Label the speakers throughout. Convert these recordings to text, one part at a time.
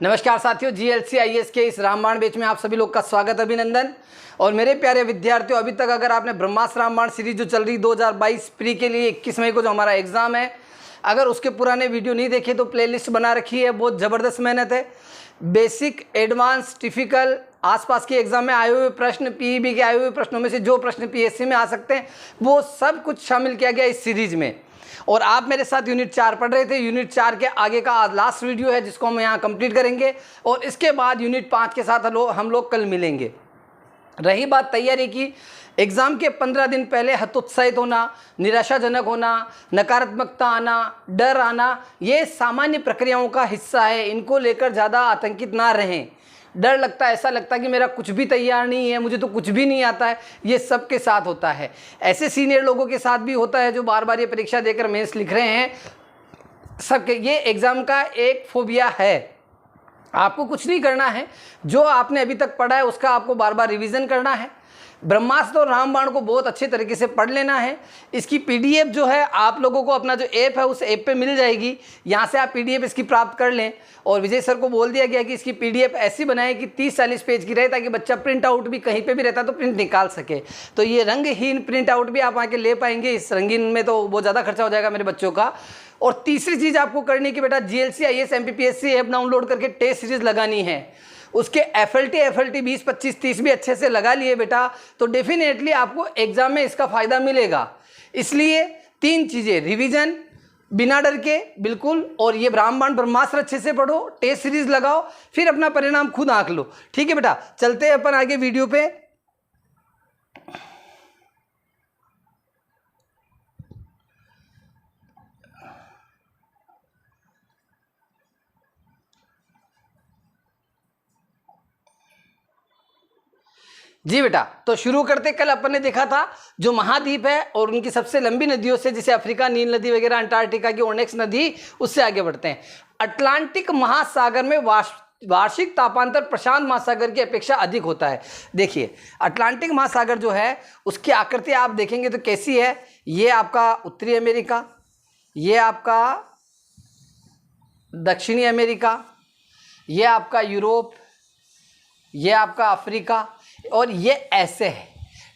Speaker 1: नमस्कार साथियों, GLC IAS के इस रामबाण बैच में आप सभी लोग का स्वागत, अभिनंदन। और मेरे प्यारे विद्यार्थियों, अभी तक अगर आपने ब्रह्मास्त्र रामबाण सीरीज जो चल रही 2022 प्री के लिए 21 मई को जो हमारा एग्जाम है, अगर उसके पुराने वीडियो नहीं देखे तो प्लेलिस्ट बना रखी है। बहुत ज़बरदस्त मेहनत है। बेसिक, एडवांस, टिपिकल, आसपास के एग्जाम में आए हुए प्रश्न, पीईबी के आए हुए प्रश्नों में से जो प्रश्न पीएससी में आ सकते हैं वो सब कुछ शामिल किया गया इस सीरीज में। और आप मेरे साथ यूनिट 4 पढ़ रहे थे। यूनिट 4 के आगे का आज लास्ट वीडियो है जिसको हम यहाँ कंप्लीट करेंगे और इसके बाद यूनिट 5 के साथ हम लोग कल मिलेंगे। रही बात तैयारी की, एग्ज़ाम के 15 दिन पहले हतोत्साहित होना, निराशाजनक होना, नकारात्मकता आना, डर आना, ये सामान्य प्रक्रियाओं का हिस्सा है। इनको लेकर ज़्यादा आतंकित ना रहें। डर लगता है, ऐसा लगता है कि मेरा कुछ भी तैयार नहीं है, मुझे तो कुछ भी नहीं आता है, ये सबके साथ होता है। ऐसे सीनियर लोगों के साथ भी होता है जो बार बार ये परीक्षा देकर मेंस लिख रहे हैं। सबके ये एग्ज़ाम का एक फोबिया है। आपको कुछ नहीं करना है, जो आपने अभी तक पढ़ा है उसका आपको बार बार रिवीजन करना है। ब्रह्मास्त्र और रामबाण को बहुत अच्छे तरीके से पढ़ लेना है। इसकी पीडीएफ जो है आप लोगों को अपना जो ऐप है उस ऐप पे मिल जाएगी, यहाँ से आप पीडीएफ इसकी प्राप्त कर लें। और विजय सर को बोल दिया गया कि इसकी पीडीएफ ऐसी बनाए कि 30-40 पेज की रहे ताकि बच्चा प्रिंट आउट भी कहीं पे भी रहता तो प्रिंट निकाल सके। तो ये रंगहीन प्रिंट आउट भी आप आके ले पाएंगे। इस रंगीन में तो बहुत ज़्यादा खर्चा हो जाएगा मेरे बच्चों का। और तीसरी चीज़ आपको करनी है कि बेटा GLC IAS MPPSC app download करके टेस्ट सीरीज लगानी है। उसके एफएलटी 20, 25, 30 भी अच्छे से लगा लिए बेटा तो डेफिनेटली आपको एग्जाम में इसका फ़ायदा मिलेगा। इसलिए 3 चीज़ें, रिवीजन बिना डर के बिल्कुल, और ये रामबाण ब्रह्मास्त्र अच्छे से पढ़ो, टेस्ट सीरीज लगाओ, फिर अपना परिणाम खुद आंक लो। ठीक है बेटा, चलते हैं अपन आगे वीडियो पे। जी बेटा, तो शुरू करते। कल अपन ने देखा था जो महाद्वीप है और उनकी सबसे लंबी नदियों से, जैसे अफ्रीका नील नदी वगैरह, अंटार्कटिका की ओनेक्स नदी, उससे आगे बढ़ते हैं। अटलांटिक महासागर में वार्षिक तापांतर प्रशांत महासागर की अपेक्षा अधिक होता है। देखिए, अटलांटिक महासागर जो है उसकी आकृति आप देखेंगे तो कैसी है। ये आपका उत्तरी अमेरिका, ये आपका दक्षिणी अमेरिका, ये आपका यूरोप, ये आपका अफ्रीका, और ये ऐसे है।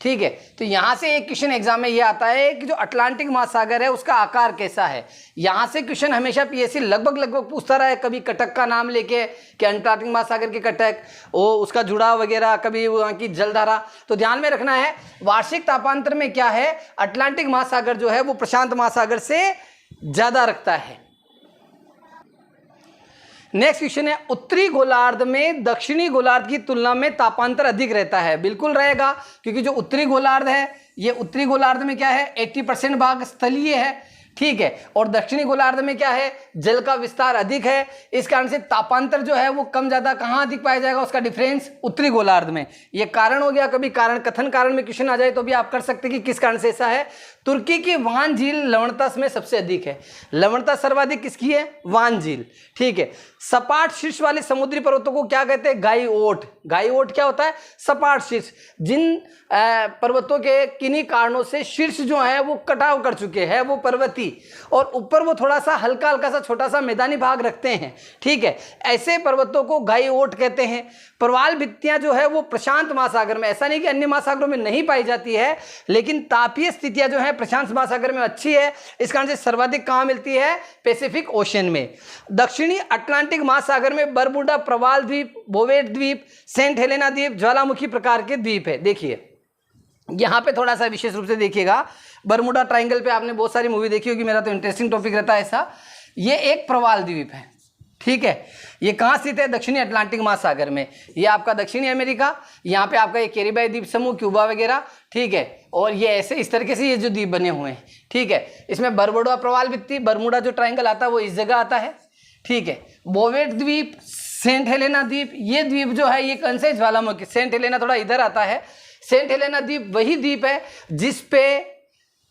Speaker 1: ठीक है, तो यहाँ से एक क्वेश्चन एग्जाम में ये आता है कि जो अटलांटिक महासागर है उसका आकार कैसा है। यहाँ से क्वेश्चन हमेशा पीएससी लगभग पूछता रहा है। कभी कटक का नाम लेके कि अटलांटिक महासागर के कटक, वो उसका जुड़ाव वगैरह, कभी वहाँ की जलधारा। तो ध्यान में रखना है वार्षिक तापांतर में क्या है, अटलांटिक महासागर जो है वो प्रशांत महासागर से ज़्यादा रखता है। नेक्स्ट क्वेश्चन है, उत्तरी गोलार्ध में दक्षिणी गोलार्ध की तुलना में तापांतर अधिक रहता है। बिल्कुल रहेगा, क्योंकि जो उत्तरी गोलार्ध है, ये उत्तरी गोलार्ध में क्या है, 80% भाग स्थलीय है। ठीक है, और दक्षिणी गोलार्ध में क्या है, जल का विस्तार अधिक है। इस कारण से तापांतर जो है वो कम ज़्यादा कहाँ अधिक पाया जाएगा, उसका डिफरेंस उत्तरी गोलार्ध में। ये कारण हो गया। कभी कारण कथन कारण में क्वेश्चन आ जाए तो भी आप कर सकते हैं कि किस कारण से ऐसा है। तुर्की की वान झील लवणता में सबसे अधिक है। लवणता सर्वाधिक किसकी है, वान झील। ठीक है, सपाट शीर्ष वाले समुद्री पर्वतों को क्या कहते हैं, गाइओट। गाइओट क्या होता है, सपाट शीर्ष। जिन पर्वतों के किन्हीं कारणों से शीर्ष जो है वो कटाव कर चुके हैं, वो पर्वती, और ऊपर वो थोड़ा सा हल्का हल्का सा छोटा सा मैदानी भाग रखते हैं। ठीक है, ऐसे पर्वतों को गाइओट कहते हैं। प्रवाल भित्तियां जो है वो प्रशांत महासागर में, ऐसा नहीं कि अन्य महासागरों में नहीं पाई जाती है, लेकिन तापीय स्थितियां जो है प्रशांत महासागर में अच्छी है। इस कारण से सर्वाधिक कहाँ मिलती है, पैसिफिक ओशन में। दक्षिणी अटलांटिक महासागर में बरमुडा प्रवाल द्वीप, बोवेट द्वीप, सेंट हेलेना द्वीप ज्वालामुखी प्रकार के द्वीप है। देखिए यहाँ पे थोड़ा सा विशेष रूप से देखिएगा, बरमुडा ट्राइंगल पे आपने बहुत सारी मूवी देखी होगी, मेरा तो इंटरेस्टिंग टॉपिक रहता है ऐसा। ये एक प्रवाल द्वीप है। ठीक है, ये कहाँ स्थित है, दक्षिणी अटलांटिक महासागर में। ये आपका दक्षिणी अमेरिका, यहाँ पे आपका ये कैरिबियाई द्वीप समूह, क्यूबा वगैरह। ठीक है, और ये ऐसे इस तरीके से ये जो द्वीप बने हुए हैं। ठीक है, इसमें बरमुडा प्रवाल भित्ति, बरमुडा जो ट्राइंगल आता है वो इस जगह आता है। ठीक है, बोवेट द्वीप, सेंट हेलेना द्वीप, ये द्वीप जो है ये कौन से, ज्वालामुखी। सेंट हेलेना थोड़ा इधर आता है। सेंट हेलेना द्वीप वही द्वीप है जिस पे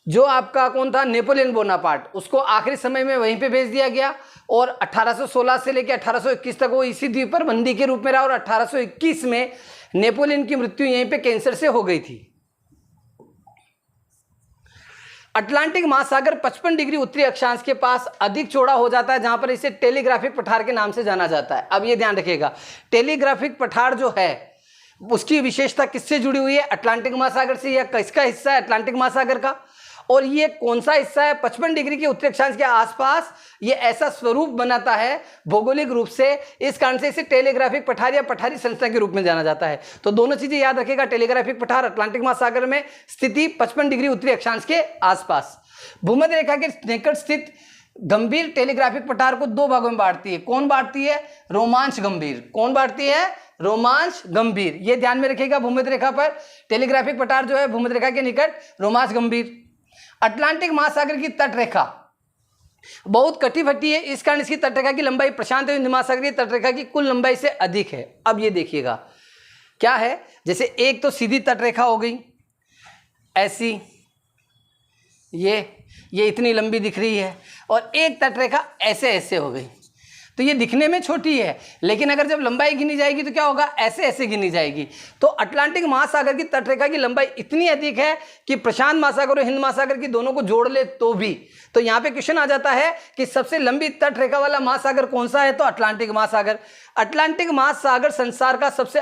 Speaker 1: जो आपका कौन था, नेपोलियन बोनापार्ट, उसको आखिरी समय में वहीं पे भेज दिया गया और 1816 से लेकर 1821 तक वो इसी द्वीप पर बंदी के रूप में रहा। और 1821 में नेपोलियन की मृत्यु यहीं पे कैंसर से हो गई थी। अटलांटिक महासागर 55 डिग्री उत्तरी अक्षांश के पास अधिक चौड़ा हो जाता है, जहां पर इसे टेलीग्राफिक पठार के नाम से जाना जाता है। अब ये ध्यान रखिएगा, टेलीग्राफिक पठार जो है उसकी विशेषता किससे जुड़ी हुई है? अटलांटिक महासागर से। या किसका हिस्सा है अटलांटिक महासागर का? और ये कौन सा हिस्सा है? 55 डिग्री के उत्तरी अक्षांश के आसपास ये ऐसा स्वरूप बनाता है भौगोलिक रूप से, इस कारण से इसे टेलीग्राफिक पठार या पठारी संरचना के रूप में जाना जाता है। तो दोनों चीजें याद रखिएगा, टेलीग्राफिक पठार अटलांटिक महासागर में स्थिति 55 डिग्री उत्तरी अक्षांश के आसपास। भूमध्य रेखा के निकट स्थित गंभीर टेलीग्राफिक पठार को दो भागों में बांटती है। कौन बांटती है? रोमांच गंभीर। कौन बांटती है? रोमांच गंभीर। ये ध्यान में रखिएगा, भूमध्य रेखा पर टेलीग्राफिक पठार जो है भूमध्य रेखा के निकट रोमांच गंभीर। अटलांटिक महासागर की तटरेखा बहुत कटी-फटी है, इस कारण इसकी तटरेखा की लंबाई प्रशांत हिंद महासागर की तटरेखा की कुल लंबाई से अधिक है। अब ये देखिएगा क्या है, जैसे एक तो सीधी तटरेखा हो गई ऐसी, ये इतनी लंबी दिख रही है, और एक तटरेखा ऐसे ऐसे हो गई। तो ये दिखने में छोटी है, लेकिन अगर जब लंबाई गिनी जाएगी तो क्या होगा? ऐसे ऐसे गिनी जाएगी। तो अटलांटिक महासागर की तटरेखा की लंबाई इतनी अधिक है कि प्रशांत महासागर और हिंद महासागर की दोनों को जोड़ ले तो भी। तो यहाँ पे क्वेश्चन आ जाता है कि सबसे लंबी तटरेखा वाला महासागर कौन सा है? तो अटलांटिक महासागर। अटलांटिक महासागर संसार का सबसे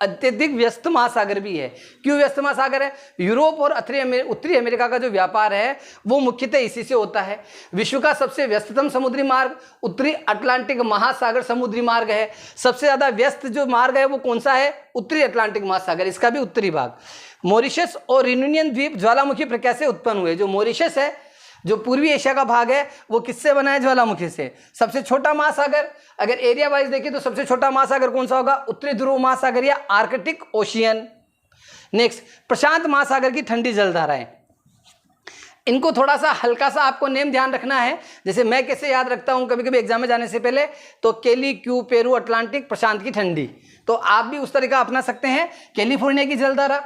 Speaker 1: अत्यधिक व्यस्त महासागर भी है। क्यों व्यस्त महासागर है? यूरोप और उत्तरी अमेरिका का जो व्यापार है वो मुख्यतः इसी से होता है। विश्व का सबसे व्यस्ततम समुद्री मार्ग उत्तरी अटलांटिक महासागर समुद्री मार्ग है। सबसे ज्यादा व्यस्त जो मार्ग है वो कौन सा है? उत्तरी अटलांटिक महासागर, इसका भी उत्तरी भाग। मॉरिशस और रियूनियन द्वीप ज्वालामुखी प्रक्रिया से उत्पन्न हुए। जो मॉरिशस है, जो पूर्वी एशिया का भाग है, वो किससे बना है? ज्वालामुखी से। सबसे छोटा महासागर अगर एरिया वाइज देखें तो सबसे छोटा महासागर कौन सा होगा? उत्तरी ध्रुव महासागर या आर्कटिक ओशियन। नेक्स्ट, प्रशांत महासागर की ठंडी जलधाराएं। इनको थोड़ा सा हल्का सा आपको नेम ध्यान रखना है, जैसे मैं कैसे याद रखता हूं कभी कभी एग्जाम में जाने से पहले, तो केली, क्यू, पेरू, अटलांटिक, प्रशांत की ठंडी। तो आप भी उस तरीका अपना सकते हैं। कैलिफोर्निया की जलधारा,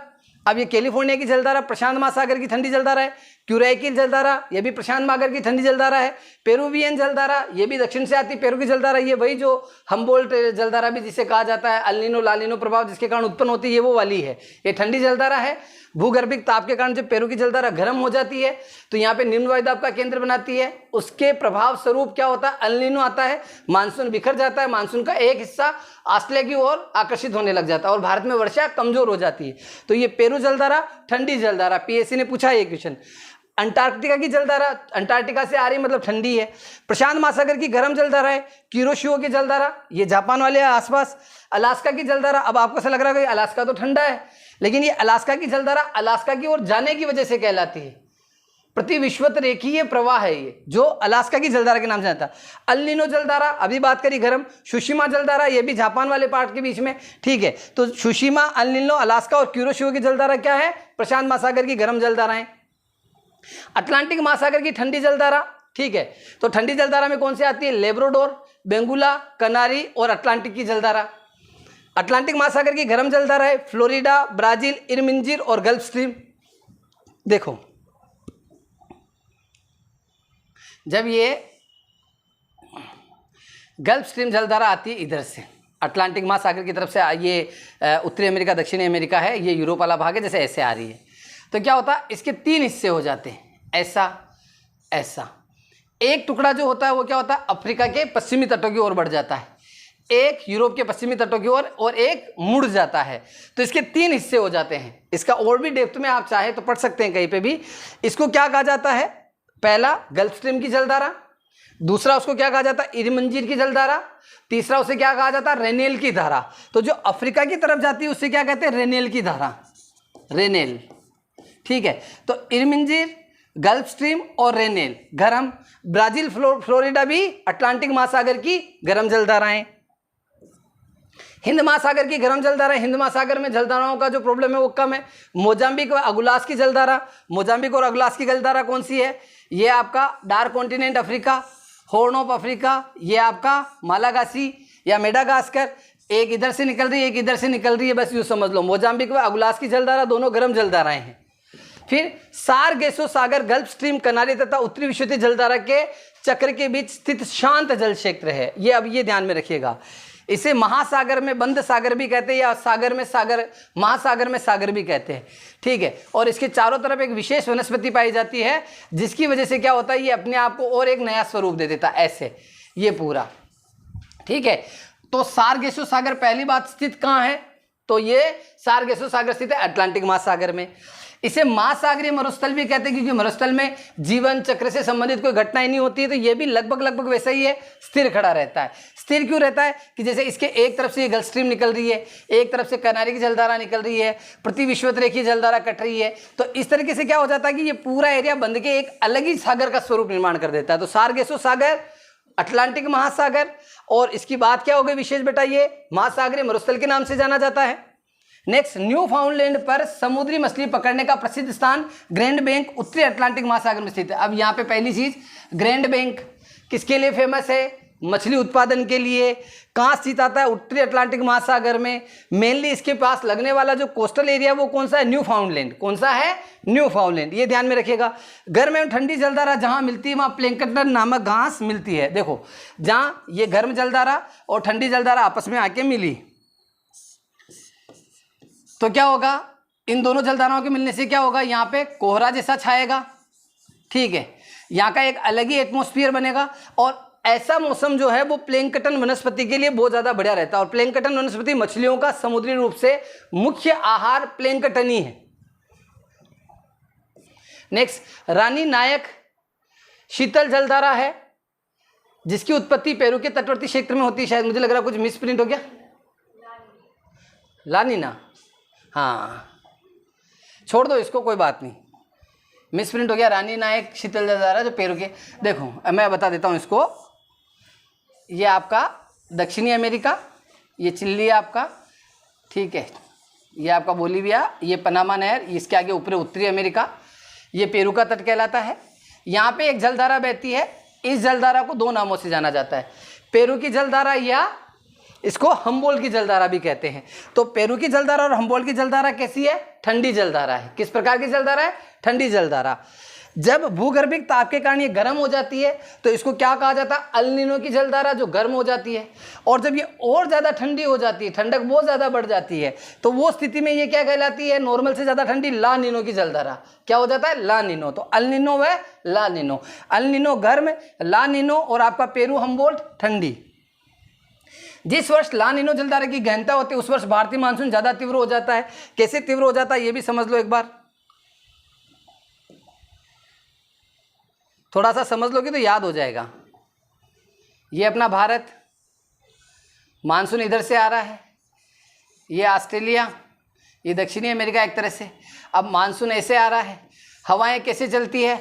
Speaker 1: अब ये कैलिफोर्निया की जलधारा प्रशांत महासागर की ठंडी जलधारा है। क्यूराई की जलधारा, ये भी प्रशांत महासागर की ठंडी जलधारा है। पेरुवियन जलधारा, ये भी दक्षिण से आती पेरू की जलधारा, ये वही जो हम्बोल्ट जलधारा भी जिसे कहा जाता है, अल्निनो लालिनो प्रभाव जिसके कारण उत्पन्न होती है, ये वो वाली है। ये ठंडी जलधारा है। भूगर्भिक ताप के कारण जब पेरू की जलधारा गर्म हो जाती है तो यहाँ पे निम्न वायुदाब का केंद्र बनाती है। उसके प्रभाव स्वरूप क्या होता है? अल्निनो आता है, मानसून बिखर जाता है, मानसून का एक हिस्सा ऑस्ट्रेलिया की ओर आकर्षित होने लग जाता है और भारत में वर्षा कमजोर हो जाती है। तो ये पेरू जलधारा ठंडी जलधारा, पीएससी ने पूछा ये क्वेश्चन। अंटार्कटिका की जलधारा, अंटार्कटिका से आ रही मतलब ठंडी है। प्रशांत महासागर की गर्म जलधारा है। क्यूरोशियो की जलधारा, ये जापान वाले आसपास। अलास्का की जलधारा, अब आपको ऐसा लग रहा है कि अलास्का तो ठंडा है, लेकिन ये अलास्का की जलधारा अलास्का की ओर जाने की वजह से कहलाती है। प्रतिविश्वत रेखीय प्रवाह है ये, जो अलास्का की जलधारा के नाम से आता है। अल्निनो जलधारा, अभी बात करी गर्म। सुशिमा जलधारा, ये भी जापान वाले पार्ट के बीच में, ठीक है। तो सुशिमा, अल्निनो, अलास्का और क्यूरोशियो की जलधारा क्या है? प्रशांत महासागर की गर्म जलधाराएं। अटलांटिक महासागर की ठंडी जलधारा, ठीक है। तो ठंडी जलधारा में कौन सी आती है? लेब्राडोर, बेंगुला, कनारी और अटलांटिक की जलधारा। अटलांटिक महासागर की गर्म जलधारा है फ्लोरिडा, ब्राजील, इरमिंजिर और गल्फ स्ट्रीम। देखो, जब ये गल्फ स्ट्रीम जलधारा आती है इधर से अटलांटिक महासागर की तरफ से, ये उत्तरी अमेरिका, दक्षिणी अमेरिका है, ये यूरोप वाला भाग है, जैसे ऐसे आ रही है, तो क्या होता है? इसके तीन हिस्से हो जाते हैं, ऐसा ऐसा। एक टुकड़ा जो होता है वो क्या होता है? अफ्रीका के पश्चिमी तटों की ओर बढ़ जाता है, एक यूरोप के पश्चिमी तटों की ओर और एक मुड़ जाता है। तो इसके तीन हिस्से हो जाते हैं। इसका और भी डेप्थ में आप चाहे तो पढ़ सकते हैं कहीं पे भी। इसको क्या कहा जाता है? पहला गल्फ स्ट्रीम की जलधारा, दूसरा उसको क्या कहा जाता है? इरमिंजिर की जलधारा, तीसरा उसे क्या कहा जाता है? रेनेल की धारा। तो जो अफ्रीका की तरफ जाती है उसे क्या कहते हैं? रेनेल की धारा, रेनेल, ठीक है। तो इरमिंजिर, गल्फ स्ट्रीम और रेनेल गर्म। ब्राजील, फ्लोरिडा भी अटलांटिक महासागर की गर्म जलधाराएं। हिंद महासागर की गर्म जलधारा, हिंद महासागर में जलधाराओं का जो प्रॉब्लम है वो कम है। मोजाम्बिक और अगुलास की जलधारा, मोजाम्बिक और अगुलास की जलधारा कौन सी है? ये आपका dark continent Africa, horn of Africa, ये आपका मालागासी या मेडागास्कर। एक इधर से निकल रही है, एक इधर से निकल रही है, बस यूँ समझ लो। मोजाम्बिक व अगुलास की जलधारा दोनों गर्म जलधाराएं हैं। फिर सारगेसो सागर, गल्फ स्ट्रीम, कनारी तथा उत्तरी विषुवतीय जलधारा के चक्र के बीच स्थित शांत जल क्षेत्र है। ये अब ये ध्यान में रखिएगा, इसे महासागर में बंद सागर भी कहते हैं, या सागर में सागर, महासागर में सागर भी कहते हैं, ठीक है। और इसके चारों तरफ एक विशेष वनस्पति पाई जाती है, जिसकी वजह से क्या होता है, ये अपने आप को और एक नया स्वरूप दे देता है, ऐसे ये पूरा, ठीक है। तो सार्गेसो सागर पहली बात स्थित कहाँ है, तो ये सार्गेसो सागर स्थित है अटलांटिक महासागर में। इसे महासागरीय मरुस्थल भी कहते हैं, क्योंकि मरुस्थल में जीवन चक्र से संबंधित कोई घटना ही नहीं होती है, तो ये भी लगभग वैसा ही है, स्थिर खड़ा रहता है। स्थिर क्यों रहता है कि जैसे इसके एक तरफ से ये गल्फ स्ट्रीम निकल रही है, एक तरफ से कनारी की जलधारा निकल रही है, पृथ्वी विषुवत रेखीय जलधारा कट रही है, तो इस तरीके से क्या हो जाता है कि ये पूरा एरिया बंद के एक अलग ही सागर का स्वरूप निर्माण कर देता है। तो सार्गेसो सागर, अटलांटिक महासागर, और इसकी बात क्या हो गई विशेष बेटा, ये महासागरीय मरुस्थल के नाम से जाना जाता है। नेक्स्ट, न्यू फाउंडलैंड पर समुद्री मछली पकड़ने का प्रसिद्ध स्थान ग्रैंड बैंक उत्तरी अटलांटिक महासागर में स्थित है। अब यहाँ पे पहली चीज, ग्रैंड बैंक किसके लिए फेमस है, मछली उत्पादन के लिए। कहाँ स्थित आता है, उत्तरी अटलांटिक महासागर में। मेनली इसके पास लगने वाला जो कोस्टल एरिया वो कौन सा है, न्यू फाउंडलैंड। कौन सा है, न्यू फाउंडलैंड, ये ध्यान में रखिएगा। गर्म एवं ठंडी जलधारा जहाँ मिलती है वहाँ प्लैंकटन नामक घास मिलती है। देखो जहाँ ये गर्म जलधारा और ठंडी जलधारा आपस में आके मिली तो क्या होगा, इन दोनों जलधाराओं के मिलने से क्या होगा, यहाँ पे कोहरा जैसा छाएगा, ठीक है। यहाँ का एक अलग ही एटमॉस्फेयर बनेगा, और ऐसा मौसम जो है वो प्लैंकटन वनस्पति के लिए बहुत ज़्यादा बढ़िया रहता है। और प्लैंकटन वनस्पति मछलियों का समुद्री रूप से मुख्य आहार प्लैंकटन ही है। नेक्स्ट, रानी नायक शीतल जलधारा है, जिसकी उत्पत्ति पेरू के तटवर्ती क्षेत्र में होती है। शायद मुझे लग रहा है कुछ मिस प्रिंट हो गया, लानीना, हाँ छोड़ दो इसको, कोई बात नहीं, मिस प्रिंट हो गया। रानी नायक शीतल जलधारा जो पेरू के, देखो मैं बता देता हूँ इसको, ये आपका दक्षिणी अमेरिका, ये चिली आपका, ठीक है, ये आपका बोलीविया, ये पनामा नहर, इसके आगे ऊपर उत्तरी अमेरिका, ये पेरू का तट कहलाता है। यहाँ पे एक जलधारा बहती है, इस जलधारा को दो नामों से जाना जाता है, पेरू की जलधारा या इसको हम्बोल्ट की जलधारा भी कहते हैं। तो पेरू की जलधारा और हम्बोल्ट की जलधारा कैसी है, ठंडी जलधारा है। किस प्रकार की जलधारा है, ठंडी जलधारा। जब भूगर्भिक ताप के कारण ये गर्म हो जाती है तो इसको क्या कहा जाता है, अल नीनो की जलधारा, जो गर्म हो जाती है। और जब ये और ज़्यादा ठंडी हो जाती है, ठंडक बहुत ज़्यादा बढ़ जाती है, तो वो स्थिति में ये क्या कहलाती है, नॉर्मल से ज़्यादा ठंडी, ला नीनो की जलधारा। क्या हो जाता है, ला नीनो। तो अल नीनो व ला नीनो, अल नीनो गर्म, ला नीनो और आपका पेरू हम्बोल्ट ठंडी। जिस वर्ष ला नीनो जलधारा की गहनता होती है उस वर्ष भारतीय मानसून ज़्यादा तीव्र हो जाता है। कैसे तीव्र हो जाता है ये भी समझ लो एक बार, थोड़ा सा समझ लोगे तो याद हो जाएगा। ये अपना भारत, मानसून इधर से आ रहा है, ये ऑस्ट्रेलिया, ये दक्षिणी अमेरिका एक तरह से। अब मानसून ऐसे आ रहा है, हवाएं कैसे चलती है,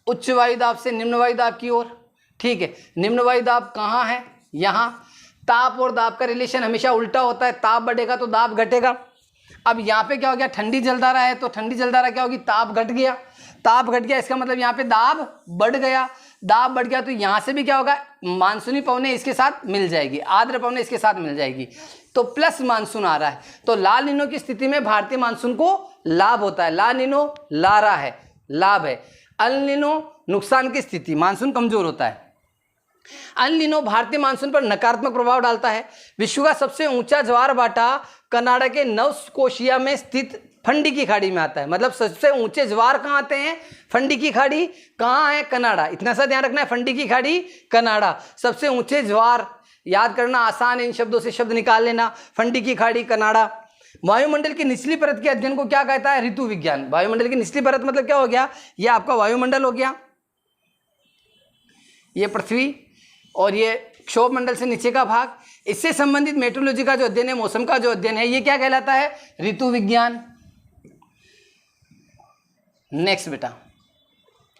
Speaker 1: उच्च वायुदाब से निम्न वायुदाब की ओर, ठीक है। निम्न वायुदाब कहाँ है, यहाँ। ताप और दाब का रिलेशन हमेशा उल्टा होता है, ताप बढ़ेगा तो दाब घटेगा। अब यहाँ पे क्या हो गया, ठंडी जलधारा है तो ठंडी जलधारा क्या होगी, ताप घट गया, ताप घट गया, इसका मतलब यहाँ पे दाब बढ़ गया, दाब बढ़ गया तो यहाँ से भी क्या होगा, मानसूनी पवनें इसके साथ मिल जाएगी, आर्द्र पवनें इसके साथ मिल जाएगी, तो प्लस मानसून आ रहा है। तो ला नीनो की स्थिति में भारतीय मानसून को लाभ होता है। ला नीनो लारा है, लाभ है। अल नीनो नुकसान की स्थिति, मानसून कमजोर होता है। अल नीनो भारतीय मानसून पर नकारात्मक प्रभाव डालता है। विश्व का सबसे ऊंचा ज्वार भाटा कनाडा के नव स्कोशिया में स्थित फंडी की खाड़ी में आता है। मतलब सबसे ऊंचे ज्वार कहाँ आते हैं, फंडी की खाड़ी कहाँ है, कनाडा। इतना सा ध्यान रखना है, फंडी की खाड़ी कनाडा, सबसे ऊंचे ज्वार, याद करना आसान है, इन शब्दों से शब्द निकाल लेना, फंडी की खाड़ी कनाडा। वायुमंडल की निचली परत के अध्ययन को क्या कहता है, ऋतु विज्ञान। वायुमंडल की निचली परत मतलब क्या हो गया, ये आपका वायुमंडल हो गया, ये पृथ्वी, और ये क्षोभ मंडल से नीचे का भाग, इससे संबंधित मेट्रोलॉजी का जो अध्ययन है, मौसम का जो अध्ययन है, ये क्या कहलाता है, ऋतु विज्ञान। नेक्स्ट बेटा,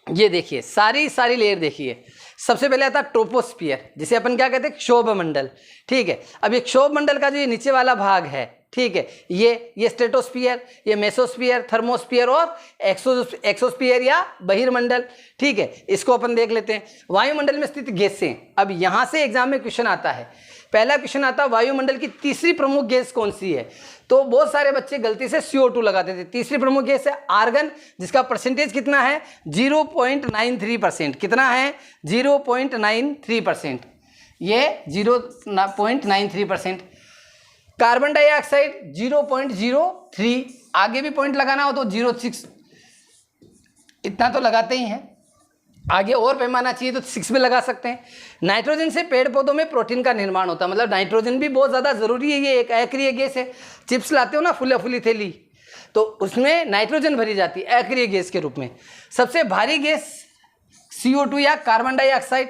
Speaker 1: ये देखिए सारी लेयर देखिए। सबसे पहले आता है ट्रोपोस्फियर, जिसे अपन क्या कहते हैं, क्षोभ मंडल, ठीक है। अब ये क्षोभ मंडल का जो ये नीचे वाला भाग है, ठीक है, ये स्ट्रेटोस्फियर, ये मेसोस्फियर, थर्मोस्फियर और एक्सोस्फियर या बहिर्मंडल, ठीक है। इसको अपन देख लेते हैं। वायुमंडल में स्थित गैसें, अब यहां से एग्जाम में क्वेश्चन आता है। पहला क्वेश्चन आता है, वायुमंडल की तीसरी प्रमुख गैस कौन सी है। तो बहुत सारे बच्चे गलती से CO2 लगाते थे। तीसरी प्रमुख गैस है आर्गन, जिसका परसेंटेज कितना है, 0.93%। कितना है, 0.93%। ये 0.93%। कार्बन डाइऑक्साइड 0.03, आगे भी पॉइंट लगाना हो तो 0.6, इतना तो लगाते ही हैं, आगे और पैमाना चाहिए तो 6 में लगा सकते हैं। नाइट्रोजन से पेड़ पौधों में प्रोटीन का निर्माण होता है, मतलब नाइट्रोजन भी बहुत ज़्यादा ज़रूरी है। ये एक अक्रिय गैस है। चिप्स लाते हो ना फुला फुली थैली, तो उसमें नाइट्रोजन भरी जाती है अक्रिय गैस के रूप में। सबसे भारी गैस CO2 या कार्बन डाइऑक्साइड।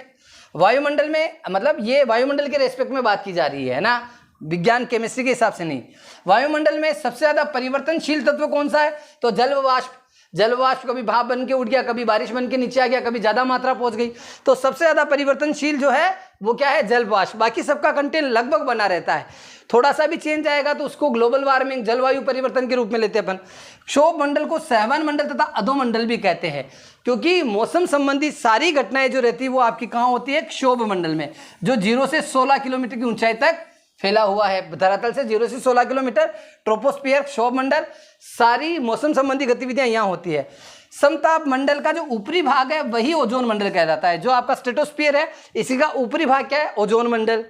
Speaker 1: वायुमंडल में, मतलब ये वायुमंडल के रेस्पेक्ट में बात की जा रही है ना, विज्ञान केमिस्ट्री के हिसाब से नहीं। वायुमंडल में सबसे ज़्यादा परिवर्तनशील तत्व कौन सा है? तो जल वाष्प। जल वाष्प कभी भाप बन के उड़ गया, कभी बारिश बन के नीचे आ गया, कभी ज़्यादा मात्रा पहुंच गई। तो सबसे ज़्यादा परिवर्तनशील जो है वो क्या है? जल वाष्प। बाकी सबका कंटेंट लगभग बना रहता है, थोड़ा सा भी चेंज आएगा तो उसको ग्लोबल वार्मिंग, जलवायु परिवर्तन के रूप में लेते हैं अपन। क्षोभ मंडल को सहवन मंडल तथा अधोमंडल भी कहते हैं, क्योंकि मौसम संबंधी सारी घटनाएं जो रहती है वो आपकी कहाँ होती है? क्षोभ मंडल में, जो 0 से 16 किलोमीटर की ऊंचाई तक फैला हुआ है। धरातल से 0 से 16 किलोमीटर ट्रोपोस्फियर, क्षोभ मंडल, सारी मौसम संबंधी गतिविधियां यहाँ होती है। समताप मंडल का जो ऊपरी भाग है वही ओजोन मंडल कहलाता है। जो आपका स्ट्रेटोस्फियर है इसी का ऊपरी भाग क्या है? ओजोन मंडल।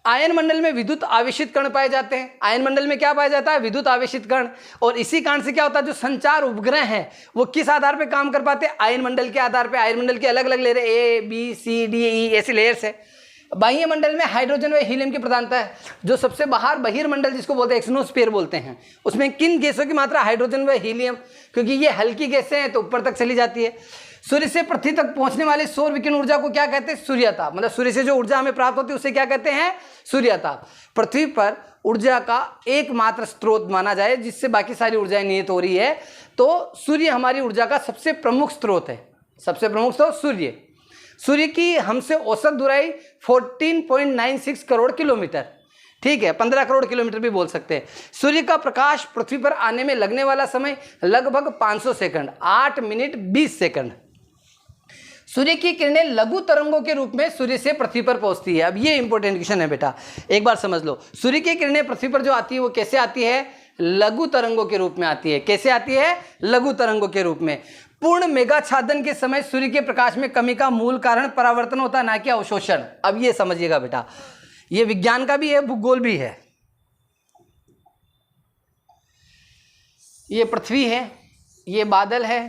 Speaker 1: आयन मंडल में विद्युत आवेशित कण पाए जाते हैं। आयन मंडल में क्या पाया जाता है? विद्युत आवेशित कण। और इसी कारण से क्या होता है? जो संचार उपग्रह हैं वो किस आधार पे काम कर पाते हैं? आयन मंडल के आधार पे। आयन मंडल के अलग अलग layer, A, B, C, D, E ऐसी लेयर्स है। बाह्य मंडल में हाइड्रोजन व हीलियम की प्रधानता है। जो सबसे बाहर बहिर्मंडल जिसको बोलते हैं, एक्सोनोस्फीयर बोलते हैं, उसमें किन गैसों की मात्रा? हाइड्रोजन व हीलियम, क्योंकि ये हल्की गैसें हैं तो ऊपर तक चली जाती है। सूर्य से पृथ्वी तक पहुंचने वाले सौर विकिरण ऊर्जा को क्या कहते हैं? सूर्यताप। मतलब सूर्य से जो ऊर्जा हमें प्राप्त होती है उसे क्या कहते हैं? सूर्यताप। पृथ्वी पर ऊर्जा का एकमात्र स्रोत माना जाए जिससे बाकी सारी ऊर्जाएं निहित हो रही है, तो सूर्य हमारी ऊर्जा का सबसे प्रमुख स्रोत है। सबसे प्रमुख स्रोत सूर्य। सूर्य की हमसे औसत दूरी 14.96 करोड़ किलोमीटर, ठीक है, 15 करोड़ किलोमीटर भी बोल सकते हैं। सूर्य का प्रकाश पृथ्वी पर आने में लगने वाला समय लगभग 500 सेकंड, 8 मिनट 20 सेकंड। सूर्य की किरणें लघु तरंगों के रूप में सूर्य से पृथ्वी पर पहुंचती है। अब ये इंपॉर्टेंट क्वेश्चन है बेटा, एक बार समझ लो। सूर्य की किरणें पृथ्वी पर जो आती है वो कैसे आती है? लघु तरंगों के रूप में आती है। कैसे आती है? लघु तरंगों के रूप में। पूर्ण मेघाच्छादन के समय सूर्य के प्रकाश में कमी का मूल कारण परावर्तन होता है, ना कि अवशोषण। अब ये समझिएगा बेटा, ये विज्ञान का भी है, भूगोल भी है। ये पृथ्वी है, ये बादल है,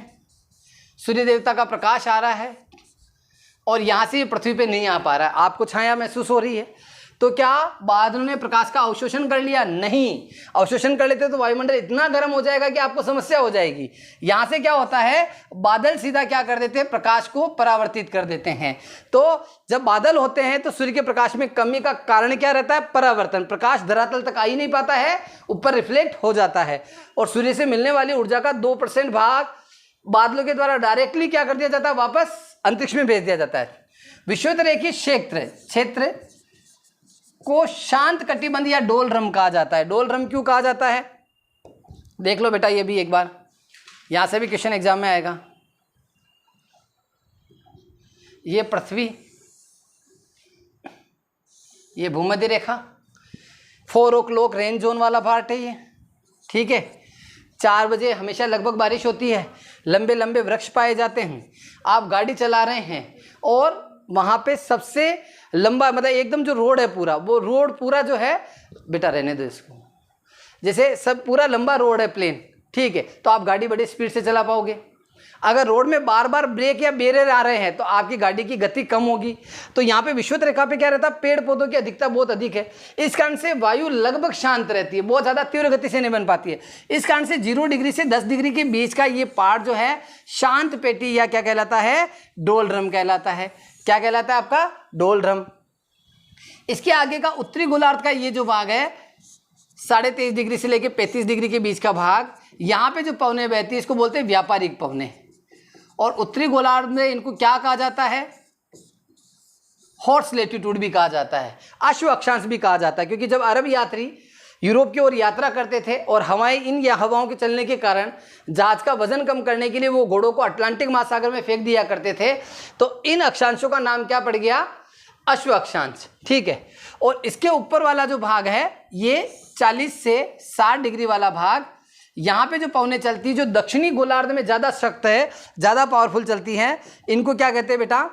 Speaker 1: सूर्य देवता का प्रकाश आ रहा है और यहां से पृथ्वी पे नहीं आ पा रहा है। आपको छाया महसूस हो रही है, तो क्या बादलों ने प्रकाश का अवशोषण कर लिया? नहीं। अवशोषण कर लेते तो वायुमंडल इतना गर्म हो जाएगा कि आपको समस्या हो जाएगी। यहां से क्या होता है? बादल सीधा क्या कर देते हैं? प्रकाश को परावर्तित कर देते हैं। तो जब बादल होते हैं तो सूर्य के प्रकाश में कमी का कारण क्या रहता है? परावर्तन। प्रकाश धरातल तक आ ही नहीं पाता है, ऊपर रिफ्लेक्ट हो जाता है और सूर्य से मिलने वाली ऊर्जा का 2% भाग बादलों के द्वारा डायरेक्टली क्या कर दिया जाता है? वापस अंतरिक्ष में भेज दिया जाता है। विषुवतरेखीय क्षेत्र को शांत कटिबंध या डोलड्रम कहा जाता है। डोलड्रम क्यों कहा जाता है? देख लो बेटा, ये भी एक बार यहां से भी क्वेश्चन एग्जाम में आएगा। ये पृथ्वी, ये भूमध्य रेखा, 4 o'clock रेन जोन वाला पार्ट है ये, ठीक है। 4 बजे हमेशा लगभग बारिश होती है, लंबे लंबे वृक्ष पाए जाते हैं। आप गाड़ी चला रहे हैं और वहाँ पे सबसे लंबा, मतलब एकदम जो रोड है पूरा, वो रोड पूरा जो है, बेटा रहने दो इसको, जैसे सब पूरा लंबा रोड है प्लेन, ठीक है, तो आप गाड़ी बड़ी स्पीड से चला पाओगे। अगर रोड में बार बार ब्रेक या बैरियर आ रहे हैं तो आपकी गाड़ी की गति कम होगी। तो यहाँ पे विषुवत रेखा पे क्या रहता है? पेड़ पौधों की अधिकता बहुत अधिक है, इस कारण से वायु लगभग शांत रहती है, बहुत ज़्यादा तीव्र गति से नहीं बन पाती है। इस कारण से 0 डिग्री से 10 डिग्री के बीच का ये पार्ट जो है शांत पेटी या क्या कहलाता है? डोलड्रम कहलाता है। क्या कहलाता है आपका? डोलड्रम। इसके आगे का उत्तरी गोलार्ध का ये जो भाग है 23.5 डिग्री से लेकर 35 डिग्री के बीच का भाग, यहाँ पे जो पवनें बहती है इसको बोलते हैं व्यापारिक पवनें। और उत्तरी गोलार्ध में इनको क्या कहा जाता है? हॉर्स लैटिट्यूड भी कहा जाता है, अश्व अक्षांश भी कहा जाता है, क्योंकि जब अरब यात्री यूरोप की ओर यात्रा करते थे और हवाएं इन या हवाओं के चलने के कारण जहाज का वजन कम करने के लिए वो घोड़ों को अटलांटिक महासागर में फेंक दिया करते थे, तो इन अक्षांशों का नाम क्या पड़ गया? अश्व अक्षांश, ठीक है। और इसके ऊपर वाला जो भाग है ये 40 से 60 डिग्री वाला भाग, यहाँ पे जो पवनें चलती है जो दक्षिणी गोलार्ध में ज़्यादा सख्त है, ज़्यादा पावरफुल चलती हैं, इनको क्या कहते हैं बेटा?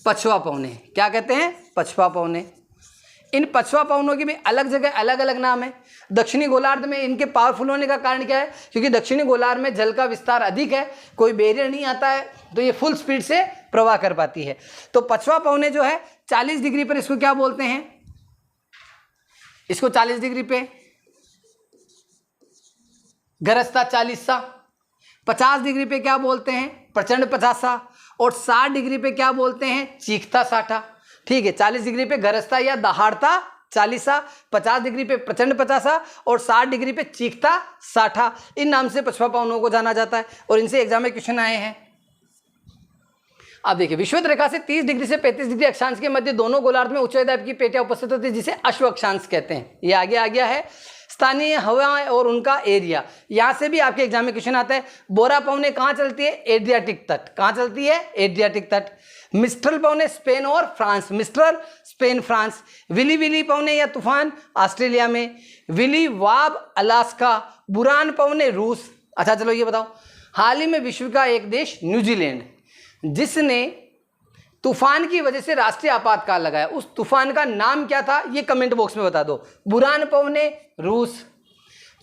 Speaker 1: पछवा पौने। क्या कहते हैं? पछवा पौने। इन पछवा पवनों की भी अलग जगह अलग अलग नाम है। दक्षिणी गोलार्ध में इनके पावरफुल होने का कारण क्या है? क्योंकि दक्षिणी गोलार्ध में जल का विस्तार अधिक है, कोई बैरियर नहीं आता है, तो ये फुल स्पीड से प्रवाह कर पाती है। तो पछवा पवने जो है 40 डिग्री पर इसको क्या बोलते हैं? इसको 40 डिग्री पे गरजता 40सा, 50 डिग्री पे क्या बोलते हैं? प्रचंड 50सा, और 60 डिग्री पे क्या बोलते हैं? चीखता 60। ठीक है, 40 डिग्री पे गरजता या दहाड़ता 40सा, 50 डिग्री पे प्रचंड 50सा और 60 डिग्री पे चीखता 60। इन नाम से पछवा पवनों को जाना जाता है और इनसे एग्जाम में क्वेश्चन आए हैं। आप देखिए, विषुवत रेखा से 30 डिग्री से 35 डिग्री अक्षांश के मध्य दोनों गोलार्ध में उच्च दाब की पेटियां उपस्थित होती है, जिसे अश्व अक्षांश कहते हैं। ये आगे आ गया है। स्थानीय हवाएं और उनका एरिया, यहां से भी आपके एग्जाम में क्वेश्चन आता है। बोरा पवने कहां चलती है? एड्रियाटिक तट। कहां चलती है? एड्रियाटिक तट। मिस्ट्रल पवने स्पेन और France. Mistral Spain France. Willy willy पवने या तूफान ऑस्ट्रेलिया में। Williwaw Alaska. बुरान पवने रूस। अच्छा चलो ये बताओ, हाल ही में विश्व का एक देश न्यूजीलैंड, जिसने तूफान की वजह से राष्ट्रीय आपातकाल लगाया, उस तूफान का नाम क्या था? ये कमेंट बॉक्स में बता दो। बुरान पवने रूस।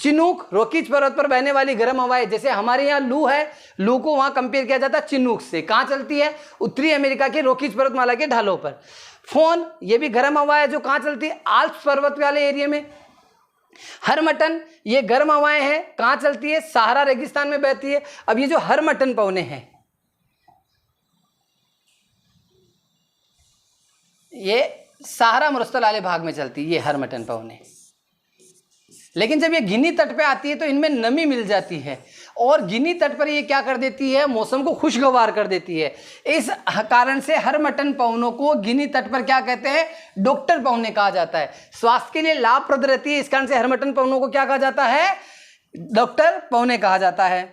Speaker 1: चिनूक रॉकीज पर्वत पर बहने वाली गर्म हवाएं, जैसे हमारे यहाँ लू है, लू को वहां कंपेयर किया जाता है चिनूक से। कहां चलती है? उत्तरी अमेरिका के रॉकीज पर्वतमाला के ढालों पर। फोन, ये भी गर्म हवा है जो कहां चलती है? आल्प्स पर्वत वाले एरिया में। हरमटन, ये गर्म हवाएं हैं, कहां चलती है? सहारा रेगिस्तान में बहती है। अब ये जो हरमटन पवने हैं, ये सहारा मरुस्थल वाले भाग में चलती है, ये हरमटन पवने। लेकिन जब ये गिनी तट पे आती है तो इनमें नमी मिल जाती है और गिनी तट पर ये क्या कर देती है? मौसम को खुशगवार कर देती है। इस कारण से हरमटन पवनों को गिनी तट पर क्या कहते हैं? डॉक्टर पवने कहा जाता है। स्वास्थ्य के लिए लाभप्रद रहती है, इस कारण से हरमटन पवनों को क्या कहा जाता है? डॉक्टर पवने कहा जाता है।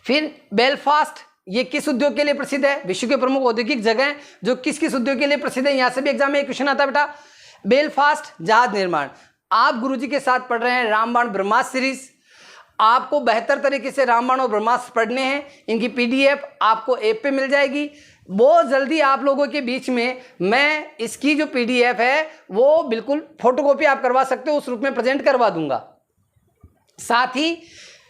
Speaker 1: फिर बेलफास्ट, ये किस उद्योग के लिए प्रसिद्ध है? विश्व के प्रमुख औद्योगिक जगह जो किस किस उद्योग के लिए प्रसिद्ध है? यहां से भी एग्जाम में एक क्वेश्चन आता है बेटा। बेलफास्ट जहाज निर्माण। आप गुरुजी के साथ पढ़ रहे हैं रामबाण ब्रह्मास्त्र सीरीज। आपको बेहतर तरीके से रामबाण और ब्रह्मास्त्र पढ़ने हैं। इनकी पीडीएफ आपको ऐप पे मिल जाएगी। बहुत जल्दी आप लोगों के बीच में मैं इसकी जो पीडीएफ है वो बिल्कुल फोटोकॉपी आप करवा सकते हो, उस रूप में प्रेजेंट करवा दूंगा। साथ ही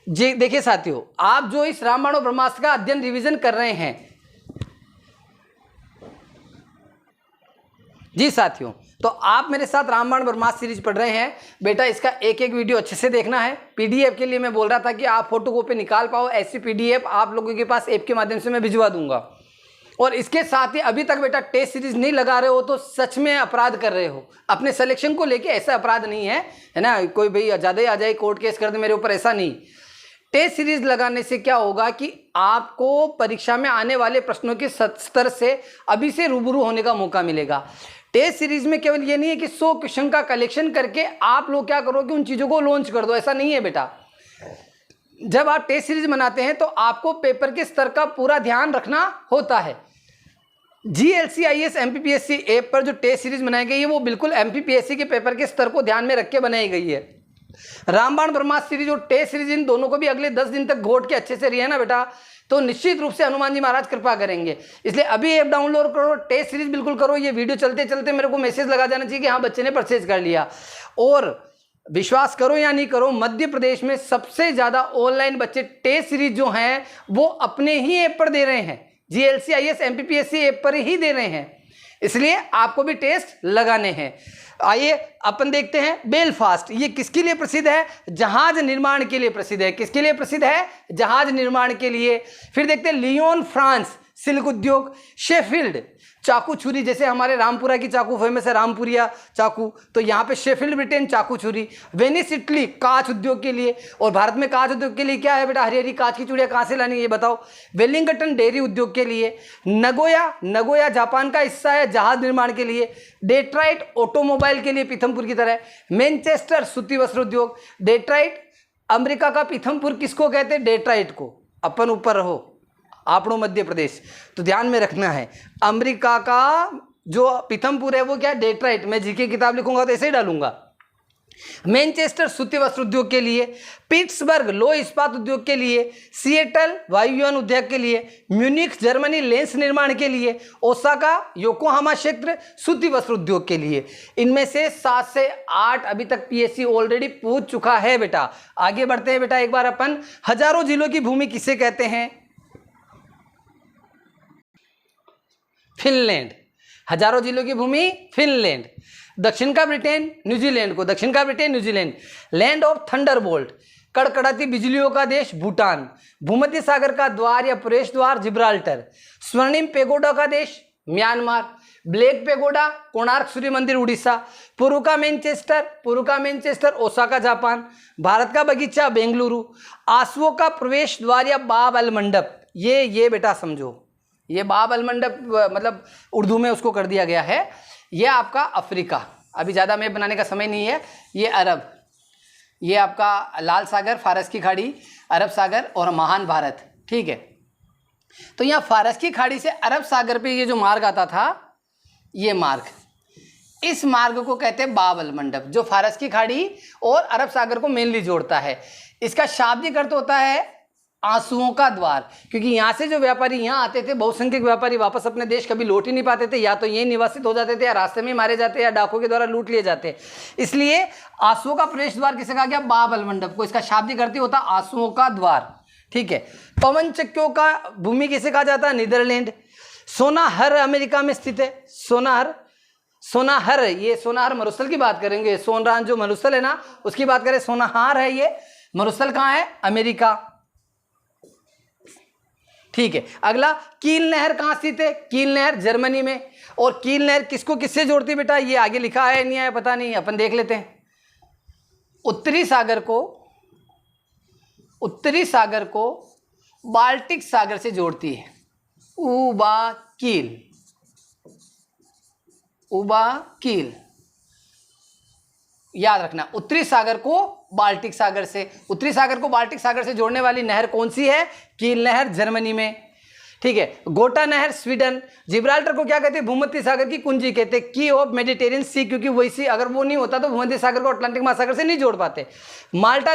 Speaker 1: जी देखिए साथियों, आप जो इस रामबाण और ब्रह्मास्त्र का अध्ययन रिवीजन कर रहे हैं जी साथियों, तो आप मेरे साथ रामबाण ब्रह्मास्त्र सीरीज पढ़ रहे हैं। बेटा इसका एक एक वीडियो अच्छे से देखना है। पीडीएफ के लिए मैं बोल रहा था कि आप फोटोकॉपी निकाल पाओ, ऐसी पीडीएफ आप लोगों के पास ऐप के माध्यम से मैं भिजवा दूंगा। और इसके साथ ही अभी तक बेटा टेस्ट सीरीज नहीं लगा रहे हो तो सच में अपराध कर रहे हो अपने सिलेक्शन को लेके। ऐसा अपराध नहीं है, है ना? कोई भाई ज़्यादा ही आ जाए कोर्ट केस कर दे मेरे ऊपर, ऐसा नहीं। टेस्ट सीरीज लगाने से क्या होगा कि आपको परीक्षा में आने वाले प्रश्नों के स्तर से अभी से रूबरू होने का मौका मिलेगा। टेस्ट सीरीज में केवल ये नहीं है कि 100 क्वेश्चन का कलेक्शन करके आप लोग क्या करोगे, उन चीज़ों को लॉन्च कर दो, ऐसा नहीं है बेटा। जब आप टेस्ट सीरीज बनाते हैं तो आपको पेपर के स्तर का पूरा ध्यान रखना होता है। GLCIS MPPSC ऐप पर जो टेस्ट सीरीज बनाई गई है वो बिल्कुल MPPSC के पेपर के स्तर को ध्यान में रख के बनाई गई है। रामबाण ब्रह्मास्त्र सीरीज और टेस्ट सीरीज, इन दोनों को भी अगले 10 दिन तक घोट के अच्छे से रहिए ना बेटा, तो निश्चित रूप से हनुमान जी महाराज कृपा करेंगे। इसलिए अभी ऐप डाउनलोड करो, टेस्ट सीरीज बिल्कुल करो। ये वीडियो चलते चलते मेरे को मैसेज लगा जाना चाहिए कि हाँ बच्चे ने परचेज कर लिया। और विश्वास करो या नहीं करो, मध्य प्रदेश में सबसे ज़्यादा ऑनलाइन बच्चे टेस्ट सीरीज जो हैं वो अपने ही ऐप पर दे रहे हैं। GLCIS MPPSC ऐप पर ही दे रहे हैं, इसलिए आपको भी टेस्ट लगाने हैं। आइए अपन देखते हैं बेलफास्ट, ये किसके लिए प्रसिद्ध है? जहाज निर्माण के लिए प्रसिद्ध है। किसके लिए प्रसिद्ध है? जहाज निर्माण के लिए। फिर देखते हैं लियोन फ्रांस, सिल्क उद्योग। शेफील्ड, चाकू छुरी, जैसे हमारे रामपुरा की चाकू फेमस है, रामपुरिया चाकू, तो यहाँ पे शेफील्ड ब्रिटेन चाकू छुरी। वेनिस इटली, कांच उद्योग के लिए। और भारत में कांच उद्योग के लिए क्या है बेटा? हरी हरी कांच की चूड़ियाँ कहाँ से लानी, ये बताओ। वेलिंगटन डेयरी उद्योग के लिए। नगोया जापान का हिस्सा है, जहाज निर्माण के लिए। डेट्राइट ऑटोमोबाइल के लिए, पीथमपुर की तरह। मैनचेस्टर, सूती वस्त्र उद्योग। डेट्राइट, अमेरिका का पीथमपुर किसको कहते हैं? डेट्राइट को। अपन ऊपर रहो, आपनो मध्य प्रदेश, तो ध्यान में रखना है। अमेरिका का जो पीथमपुर है वो क्या है? डेट्राइट। मैं जीके किताब लिखूंगा तो ऐसे ही डालूंगा। मैनचेस्टर सूती वस्त्र उद्योग के लिए, पिट्सबर्ग लौह इस्पात उद्योग के लिए, सिएटल वायुयान उद्योग के लिए, म्यूनिख जर्मनी लेंस निर्माण के लिए, ओसाका योकोहामा क्षेत्र सूती वस्त्र उद्योग के लिए। इनमें से 7 से 8 अभी तक पीएससी ऑलरेडी पूछ चुका है बेटा। आगे बढ़ते हैं बेटा, एक बार अपन हजारों जिलों की भूमि किसे कहते हैं? फिनलैंड। हजारों जिलों की भूमि फिनलैंड। दक्षिण का ब्रिटेन न्यूजीलैंड को, दक्षिण का Britain New Zealand. Land of thunderbolt, कड़कड़ाती बिजलियों का देश भूटान। भूमध्य सागर का द्वार या प्रवेश द्वार जिब्राल्टर। स्वर्णिम पेगोडा का देश म्यांमार। ब्लैक पेगोडा कोणार्क सूर्य मंदिर उड़ीसा। पूर्व का मैनचेस्टर ओसाका जापान। भारत का बगीचा बेंगलुरु। आंसुओं का प्रवेश द्वार या बाब अल मंडप, ये बेटा समझो, ये बाब अल मंडप मतलब उर्दू में उसको कर दिया गया है। ये आपका अफ्रीका, अभी ज़्यादा मैप बनाने का समय नहीं है। ये अरब, ये आपका लाल सागर, फारस की खाड़ी, अरब सागर और महान भारत, ठीक है। तो यहाँ फारस की खाड़ी से अरब सागर पे ये जो मार्ग आता था, ये मार्ग, इस मार्ग को कहते हैं बाब अल मंडप, जो फारस की खाड़ी और अरब सागर को मेनली जोड़ता है। इसका शाब्दिक अर्थ होता है आंसुओं का द्वार, क्योंकि यहाँ से जो व्यापारी यहाँ आते थे, बहुसंख्यक व्यापारी वापस अपने देश कभी लौट ही नहीं पाते थे, या तो यहीं निवासित हो जाते थे या रास्ते में मारे जाते या डाकों के द्वारा लूट लिए जाते। इसलिए आंसुओं का प्रवेश द्वार किसे कहा गया? बाब अल मंडप को। इसका शाब्दिक अर्थ होता आंसुओं का द्वार, ठीक है। पवन चक्कियों का भूमि किसे कहा जाता है? नीदरलैंड। सोनाहर अमेरिका में स्थित है। सोनाहर, ये सोनाहर मरुस्थल की बात करेंगे, सोनरान जो मरुस्थल है ना उसकी बात करें, सोनाहार है ये मरुस्थल। कहाँ है? अमेरिका, ठीक है। अगला, कील नहर कहाँ स्थित है? कील नहर जर्मनी में। और कील नहर किसको किससे जोड़ती है बेटा? ये आगे लिखा है नहीं है पता नहीं, अपन देख लेते हैं। उत्तरी सागर को बाल्टिक सागर से जोड़ती है। उबा कील, याद रखना, उत्तरी सागर को बाल्टिक सागर से जोड़ने वाली नहर कौन सी है? कील नहर जर्मनी में, ठीक है। गोटा नहर स्वीडन। जिब्राल्टर को क्या कहते हैं? भूमध्य सागर की कुंजी कहते हैं, की ऑफ मेडिटेरियन सी, क्योंकि वही सी अगर वो नहीं होता तो भूमध्य सागर को अटलांटिक महासागर से नहीं जोड़ पाते। माल्टा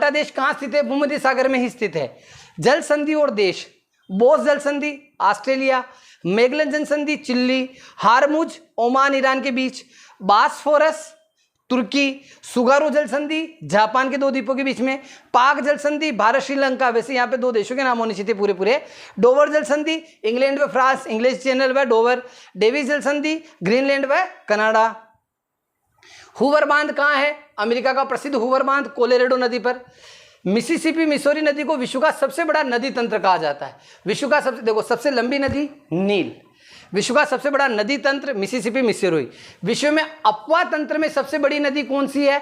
Speaker 1: देश कहाँ स्थित है? भूमध्य सागर में ही स्थित है। जल संधि और देश, बोस जल संधि ऑस्ट्रेलिया, मैगलन जल संधि चिली, हारमुज ओमान ईरान के बीच, बासफोरस तुर्की, सुगारू जल संधि जापान के 2 द्वीपों के बीच में, पाक जल संधि भारत श्रीलंका, वैसे यहाँ पे 2 देशों के नाम होने चाहिए पूरे। डोवर जल संधि इंग्लैंड व फ्रांस, इंग्लिश चैनल व डोवर। डेविस जल संधि ग्रीनलैंड व कनाडा। हूवर बांध कहाँ है? अमेरिका का प्रसिद्ध हूवर बांध कोलोराडो नदी पर। मिसिसिपी मिसौरी नदी को विश्व का सबसे बड़ा नदी तंत्र कहा जाता है। विश्व का सबसे लंबी नदी नील। विश्व का सबसे बड़ा नदी तंत्र मिसिसिपी मिसौरी। विश्व में अपवा तंत्र में सबसे बड़ी नदी कौन सी है?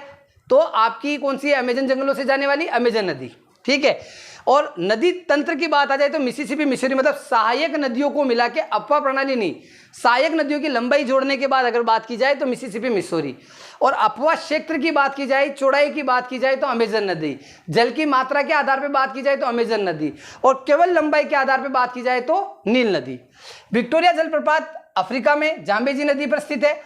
Speaker 1: तो आपकी कौन सी है? अमेजन जंगलों से जाने वाली अमेजन नदी, ठीक है। और नदी तंत्र की बात आ जाए तो मिसिसिपी मिसौरी मतलब सहायक नदियों को मिला के, अपवा प्रणाली नहीं, सहायक नदियों की लंबाई जोड़ने के बाद अगर बात की जाए तो मिसिसिपी मिसौरी। और अपवा क्षेत्र की बात की जाए, चौड़ाई की बात की जाए तो अमेजन नदी। जल की मात्रा के आधार पर बात की जाए तो अमेजन नदी। और केवल लंबाई के आधार पर बात की जाए तो नील नदी। विक्टोरिया जलप्रपात अफ्रीका में जाम्बेजी नदी पर स्थित है।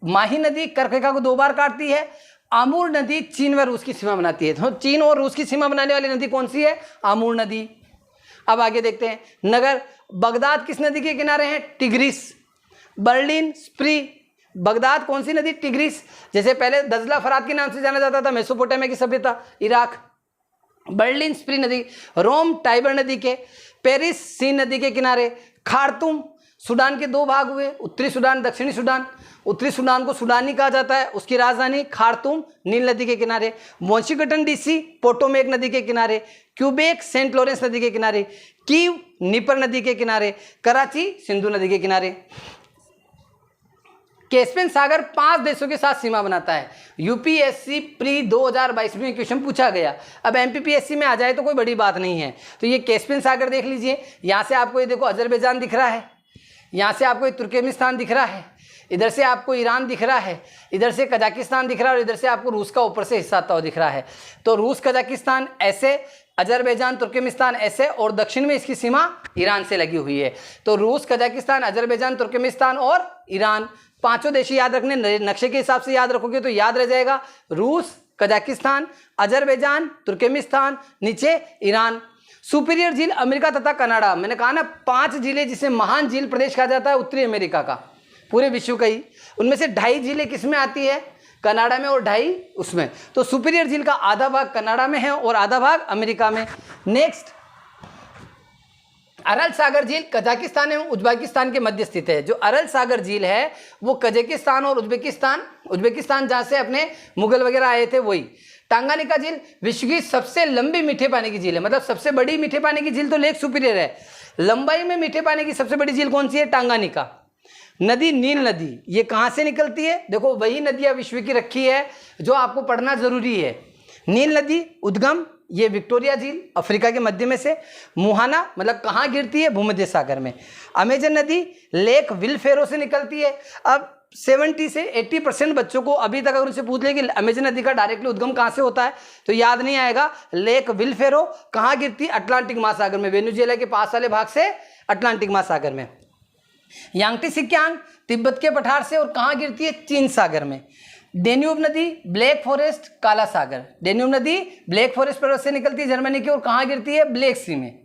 Speaker 1: माही नदी कर्करेखा को 2 बार काटती है। आमूर नदी चीन व रूस की सीमा बनाती है। तो चीन और रूस की सीमा बनाने वाली नदी कौन सी है? आमूर नदी। अब आगे देखते हैं। नगर बगदाद किस नदी के किनारे हैं? टिग्रिस। बर्लिन स्प्री, बगदाद कौन सी नदी? टिग्रिस। जैसे पहले दजला फरात के नाम से जाना जाता था मेसोपोटामिया की सभ्यता, इराक। बर्लिन स्प्री नदी। रोम टाइबर नदी के। पेरिस सीन नदी के किनारे। खार्तूम सूडान के 2 भाग हुए, उत्तरी सूडान दक्षिणी सूडान। उत्तरी सूडान को सूडानी कहा जाता है, उसकी राजधानी खार्तूम नील नदी के किनारे। वॉशिंगटन डीसी पोटोमेक नदी के किनारे। क्यूबेक सेंट लॉरेंस नदी के किनारे। कीव नीपर नदी के किनारे। कराची सिंधु नदी के किनारे। कैस्पियन सागर 5 देशों के साथ सीमा बनाता है। यूपीएससी प्री 2022 में क्वेश्चन पूछा गया। अब एमपीपीएससी में आ जाए तो कोई बड़ी बात नहीं है। तो ये कैस्पियन सागर देख लीजिए। यहाँ से आपको ये देखो अजरबैजान दिख रहा है, यहाँ से आपको ये तुर्कमेनिस्तान दिख रहा है, इधर से आपको ईरान दिख रहा है, इधर से कजाकिस्तान दिख रहा है और इधर से आपको रूस का ऊपर से हिस्सा आता हुआ दिख रहा है। तो रूस कजाकिस्तान ऐसे, अजरबैजान तुर्कमेनिस्तान ऐसे, और दक्षिण में इसकी सीमा ईरान से लगी हुई है। तो रूस, कजाकिस्तान, अजरबैजान, तुर्कमेनिस्तान और ईरान, पांचों देश याद रखने। नक्शे के हिसाब से याद रखोगे तो याद रह जाएगा रूस, कजाकिस्तान, अजरबैजान, तुर्कमेनिस्तान, नीचे ईरान। सुपीरियर झील अमेरिका तथा कनाडा, मैंने कहा ना 5 झीलें जिसे महान झील प्रदेश कहा जाता है उत्तरी अमेरिका का, पूरे विश्व का ही। उनमें से 2.5 झीलें किस में आती है? कनाडा में, और 2.5 उसमें। तो सुपीरियर झील का आधा भाग कनाडा में है और आधा भाग अमेरिका में। नेक्स्ट, अरल सागर झील कजाकिस्तान एवं उज्बेकिस्तान के मध्य स्थित है। जो अरल सागर झील है वो कजाकिस्तान और उज्बेकिस्तान जहाँ से अपने मुगल वगैरह आए थे वही। टांगानिका झील विश्व की सबसे लंबी मीठे पानी की झील है, मतलब सबसे बड़ी मीठे पानी की झील तो लेक सुपीरियर है, लंबाई में मीठे पानी की सबसे बड़ी झील कौन सी है? टांगानिका। नदी नील नदी, ये कहाँ से निकलती है? देखो वही नदियाँ विश्व की रखी है जो आपको पढ़ना जरूरी है। नील नदी उद्गम, ये विक्टोरिया झील अफ्रीका के मध्य में से। मुहाना मतलब कहाँ गिरती है? भूमध्य सागर में। अमेजन नदी लेक विलफेरो से निकलती है। अब 70 से 80% बच्चों को अभी तक अगर उनसे पूछ ले कि अमेजन नदी का डायरेक्टली उद्गम कहाँ से होता है तो याद नहीं आएगा। लेक विलफेरो कहाँ गिरती है? अटलांटिक महासागर में, वेनेजुएला के पास वाले भाग से अटलांटिक महासागर में। यांगटी सिक्यांग तिब्बत के पठार से, और कहाँ गिरती है? चीन सागर में। डेन्यूब नदी ब्लैक फॉरेस्ट काला सागर, डेन्यूब नदी ब्लैक फॉरेस्ट पर्वत से निकलती है जर्मनी की, और कहाँ गिरती है? ब्लैक सी में।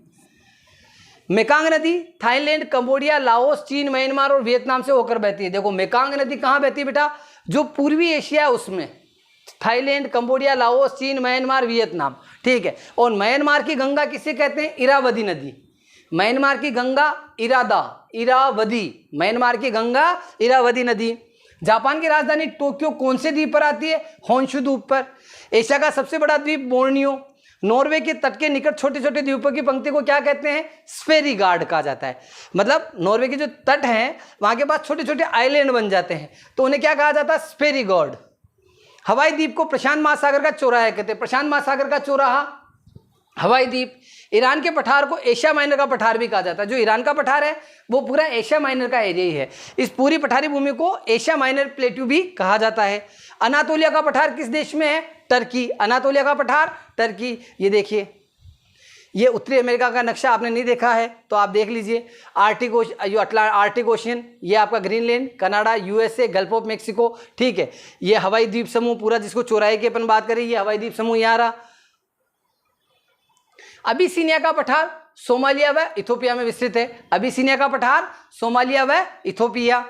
Speaker 1: मेकांग नदी थाईलैंड, कंबोडिया, लाओस, चीन, म्यांमार और वियतनाम से होकर बहती है। देखो मेकांग नदी कहाँ बहती है बेटा? जो पूर्वी एशिया है उसमें, थाईलैंड, कंबोडिया, लाओस, चीन, म्यांमार, वियतनाम, ठीक है। और म्यांमार की गंगा किसे कहते हैं? इरावदी नदी। म्यांमार की गंगा इरावदी, म्यांमार की गंगा इरावदी नदी। जापान की राजधानी टोक्यो कौन से द्वीप पर आती है? होन्शु द्वीप पर। एशिया का सबसे बड़ा द्वीप बोर्नियो। नॉर्वे के तट के निकट छोटे छोटे द्वीपों की पंक्ति को क्या कहते हैं? स्फेरीगार्ड कहा जाता है। मतलब नॉर्वे के जो तट हैं वहां के पास छोटे छोटे आइलैंड बन जाते हैं तो उन्हें क्या कहा जाता है? स्फेरीगार्ड। हवाई द्वीप को प्रशांत महासागर का चौराहा कहते हैं। प्रशांत महासागर का चौराहा हवाई द्वीप। ईरान के पठार को एशिया माइनर का पठार भी कहा जाता है। जो ईरान का पठार है वो पूरा एशिया माइनर का एरिया ही है। इस पूरी पठारी भूमि को एशिया माइनर प्लेट्यू भी कहा जाता है। अनातोलिया का पठार किस देश में है? टर्की। अनातोलिया का पठार टर्की। ये देखिए, ये उत्तरी अमेरिका का नक्शा आपने नहीं देखा है तो आप देख लीजिए। आर्टिक ओशियन, ये आपका Greenland, Canada, USA, gulf of Mexico, ठीक है। ये हवाई द्वीप समूह पूरा जिसको चौराहे की अपन बात करें, ये हवाई द्वीप समूह यहाँ रहा। अबिसिनिया का पठार सोमालिया व इथोपिया में विस्तृत है। अबिसिनिया का पठार सोमालिया व इथोपिया।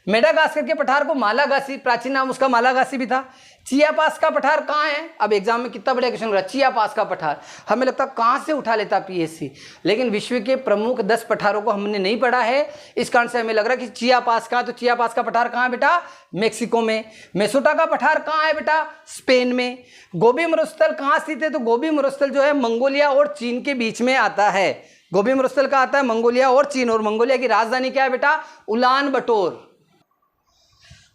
Speaker 1: मेडागास्कर के पठार को मालागासी, प्राचीन नाम उसका मालागासी भी था। चियापास का पठार कहाँ है? अब एग्जाम में कितना बड़ा क्वेश्चन हो रहा है, चियापास का पठार। हमें लगता कहाँ से उठा लेता पीएससी, लेकिन विश्व के प्रमुख 10 पठारों को हमने नहीं पढ़ा है, इस कारण से हमें लग रहा है कि चियापास का। तो चियापास का पठार कहाँ है बेटा? मेक्सिको में। मेसोटा का पठार कहाँ है बेटा? स्पेन में। गोबी मरुस्थल कहाँ स्थित है? तो गोबी मरुस्थल जो है मंगोलिया और चीन के बीच में आता है। गोबी मरुस्थल का आता है मंगोलिया और चीन, और मंगोलिया की राजधानी क्या है बेटा? उलान बटोर।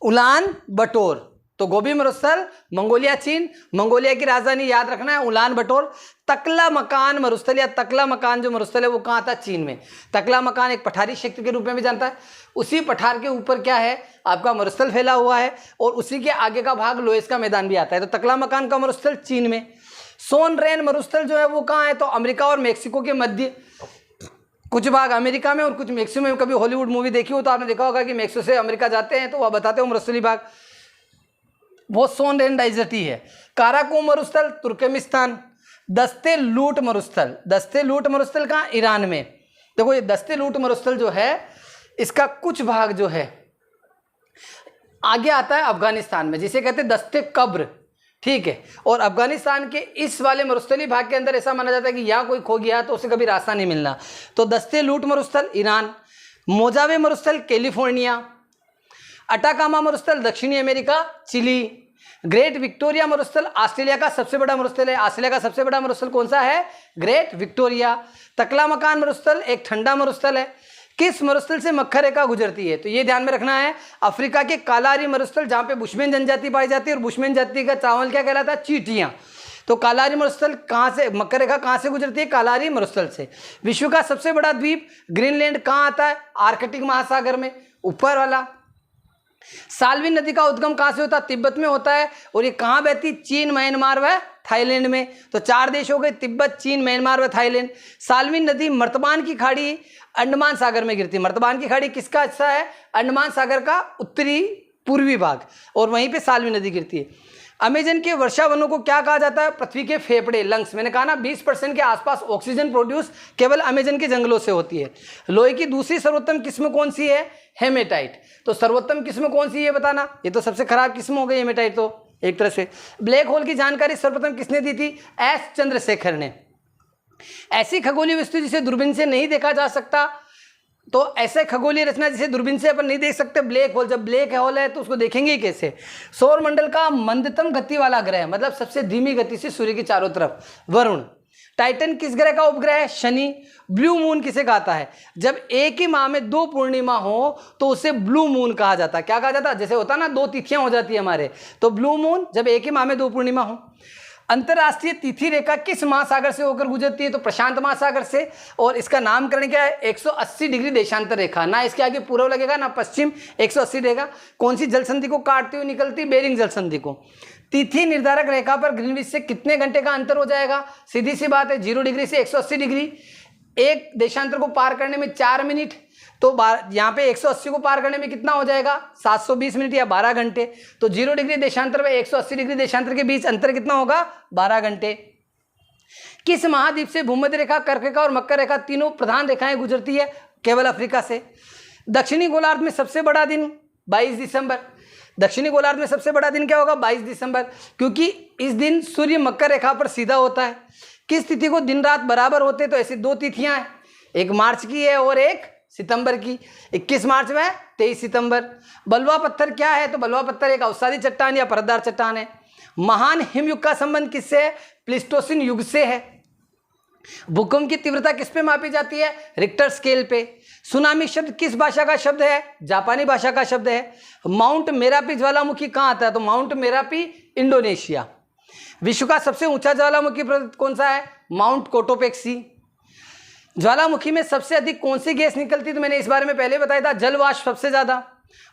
Speaker 1: उलान बटोर। तो गोबी मरुस्थल मंगोलिया चीन, मंगोलिया की राजधानी याद रखना है उलान बटोर। तकला मकान मरुस्थल या तकला मकान जो मरुस्थल है वो कहाँ आता है? चीन में। तकला मकान एक पठारी क्षेत्र के रूप में भी जानता है। उसी पठार के ऊपर क्या है? आपका मरुस्थल फैला हुआ है और उसी के आगे का भाग लोएस का मैदान भी आता है। तो तकला मकान का मरुस्थल चीन में। सोन रेन मरुस्थल जो है वो कहाँ है? तो अमेरिका और मेक्सिको के मध्य, कुछ भाग अमेरिका में और कुछ मेक्सिको में। कभी हॉलीवुड मूवी देखी हो तो आपने देखा होगा कि मेक्सिको से अमेरिका जाते हैं तो वह बताते हो मरुस्थली भाग, वो सोन रेन डाइजर्टी है। काराकोम मरुस्थल तुर्कमेनिस्तान। दस्ते लूट मरुस्थल, दस्ते लूट मरुस्थल कहाँ? ईरान में। देखो ये दस्ते लूट मरुस्थल जो है इसका कुछ भाग जो है आगे आता है अफगानिस्तान में, जिसे कहते हैं दस्ते कब्र, ठीक है। और अफगानिस्तान के इस वाले मरुस्थली भाग के अंदर ऐसा माना जाता है कि यहाँ कोई खो गया तो उसे कभी रास्ता नहीं मिलना। तो दस्ते लूट मरुस्थल ईरान। मोजावे मरुस्थल कैलिफोर्निया। अटाकामा मरुस्थल दक्षिणी अमेरिका चिली। ग्रेट विक्टोरिया मरुस्थल ऑस्ट्रेलिया का सबसे बड़ा मरुस्थल है। ऑस्ट्रेलिया का सबसे बड़ा मरुस्थल कौन सा है? Great Victoria. तकला मकान मरुस्थल एक ठंडा मरुस्थल है। किस मरुस्थल से मक्खर रेखा गुजरती है? तो ये ध्यान में रखना है, अफ्रीका के कालारी मरुस्थल जहां पे बुशमैन जनजाति पाई जाती है, और बुशमैन जाति का चावल क्या कहलाता है? चींटियां। तो कालारी मरुस्थल कहाँ से, मक्खर रेखा कहाँ से गुजरती है? कालारी मरुस्थल से। विश्व का सबसे बड़ा द्वीप ग्रीनलैंड कहाँ आता है? आर्कटिक महासागर में, ऊपर वाला। साल्विन नदी का उद्गम कहाँ से होता है? तिब्बत में होता है। और ये कहाँ बहती? चीन, म्यांमार व थाईलैंड में। तो 4 देश हो गए, तिब्बत, चीन, म्यांमार व थाईलैंड। साल्विन नदी मर्तबान की खाड़ी अंडमान सागर में गिरती है। मर्तबान की खाड़ी किसका हिस्सा है? अंडमान सागर का उत्तरी पूर्वी भाग, और वहीं पे साल्विन नदी गिरती है। अमेजन के वर्षा वनों को क्या कहा जाता है? पृथ्वी के फेफड़े, लंग्स। मैंने कहा ना 20% के आसपास ऑक्सीजन प्रोड्यूस केवल अमेजन के जंगलों से होती है। लोहे की दूसरी सर्वोत्तम किस्म कौन सी है? हेमेटाइट। तो सर्वोत्तम किस्म कौन सी है बताना? ये तो सबसे खराब किस्म हो गई हेमेटाइट तो एक तरह से। ब्लैक होल की जानकारी सर्वप्रथम किसने दी थी? एस चंद्रशेखर ने। ऐसी खगोलीय वस्तु जिसे दूरबीन से नहीं देखा जा सकता, तो ऐसे खगोलीय रचना जिसे दूरबीन से अपन नहीं देख सकते, ब्लैक होल। जब ब्लैक होल है तो उसको देखेंगे कैसे? सौर मंडल का मंदतम गति वाला ग्रह, मतलब सबसे धीमी गति से सूर्य के चारों तरफ, वरुण। टाइटन किस ग्रह का उपग्रह है? शनि। ब्लू मून किसे कहता है? जब एक ही माह में 2 पूर्णिमा हो तो उसे ब्लू मून कहा जाता है। क्या कहा जाता है? जैसे होता है ना 2 तिथियां हो जाती है हमारे, तो ब्लू मून जब एक ही माह में 2 पूर्णिमा हो। अंतरराष्ट्रीय तिथि रेखा किस महासागर से होकर गुजरती है? तो प्रशांत महासागर से। और इसका नामकरण क्या है? 180 डिग्री देशांतर रेखा। ना इसके आगे पूर्व लगेगा ना पश्चिम, 180 रहेगा। कौन सी जल संधि को काटती हुई निकलती? बेरिंग जल संधि को। तिथि निर्धारक रेखा पर ग्रीनविच से कितने घंटे का अंतर हो जाएगा? सीधी सी बात है, 0 डिग्री से 180 डिग्री। एक देशांतर को पार करने में 4 मिनट, तो यहाँ पे 180 को पार करने में कितना हो जाएगा? 720 मिनट या 12 घंटे। तो 0 डिग्री देशांतर व 180 डिग्री देशांतर के बीच अंतर कितना होगा? 12 घंटे। किस महाद्वीप से भूमध्य रेखा, कर्क रेखा और मकर रेखा तीनों प्रधान रेखाएं गुजरती है? केवल अफ्रीका से। दक्षिणी गोलार्ध में सबसे बड़ा दिन 22 दिसंबर। दक्षिणी गोलार्ध में सबसे बड़ा दिन क्या होगा? 22 दिसंबर, क्योंकि इस दिन सूर्य मकर रेखा पर सीधा होता है। किस तिथि को दिन रात बराबर होते? तो ऐसी 2 तिथियां हैं, एक मार्च की है और एक सितंबर की। 21 मार्च में 23 सितंबर। बलुआ पत्थर क्या है? तो बलुआ पत्थर एक अवसादी चट्टान या परतदार चट्टान है। महान हिमयुग का संबंध किससे है? प्लीस्टोसिन युग से है। भूकंप की तीव्रता किस पे मापी जाती है? रिक्टर स्केल पे। सुनामी शब्द किस भाषा का शब्द है? जापानी भाषा का शब्द है। माउंट मेरापी ज्वालामुखी कहाँ आता है? तो माउंट मेरापी इंडोनेशिया। विश्व का सबसे ऊंचा ज्वालामुखी पर्वत कौन सा है? Mount Cotopaxi. ज्वालामुखी में सबसे अधिक कौन सी गैस निकलती है? तो मैंने इस बारे में पहले बताया था, जल वाष्प सबसे ज्यादा।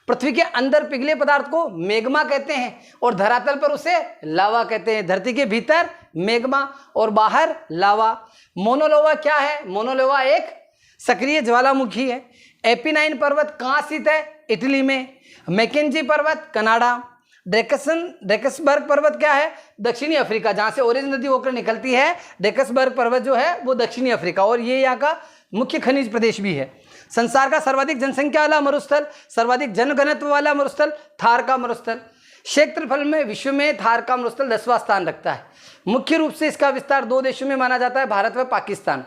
Speaker 1: पृथ्वी के अंदर पिघले पदार्थ को मैग्मा कहते हैं और धरातल पर उसे लावा कहते हैं। धरती के भीतर मैग्मा और बाहर लावा। मोनोलोवा क्या है? मोनोलोवा एक सक्रिय ज्वालामुखी है। एपिनाइन पर्वत कहाँ स्थित है? इटली में। मैकेंजी पर्वत कनाडा। ड्रेकसबर्ग पर्वत क्या है? दक्षिणी अफ्रीका, जहां से ओरेंज नदी होकर निकलती है। ड्रेकसबर्ग पर्वत जो है वो दक्षिणी अफ्रीका, और ये यहाँ का मुख्य खनिज प्रदेश भी है। संसार का सर्वाधिक जनसंख्या वाला मरुस्थल, सर्वाधिक जनघनत्व वाला मरुस्थल थार का मरुस्थल। क्षेत्रफल में विश्व में थार का मरुस्थल 10वां स्थान रखता है। मुख्य रूप से इसका विस्तार 2 देशों में माना जाता है, भारत व पाकिस्तान।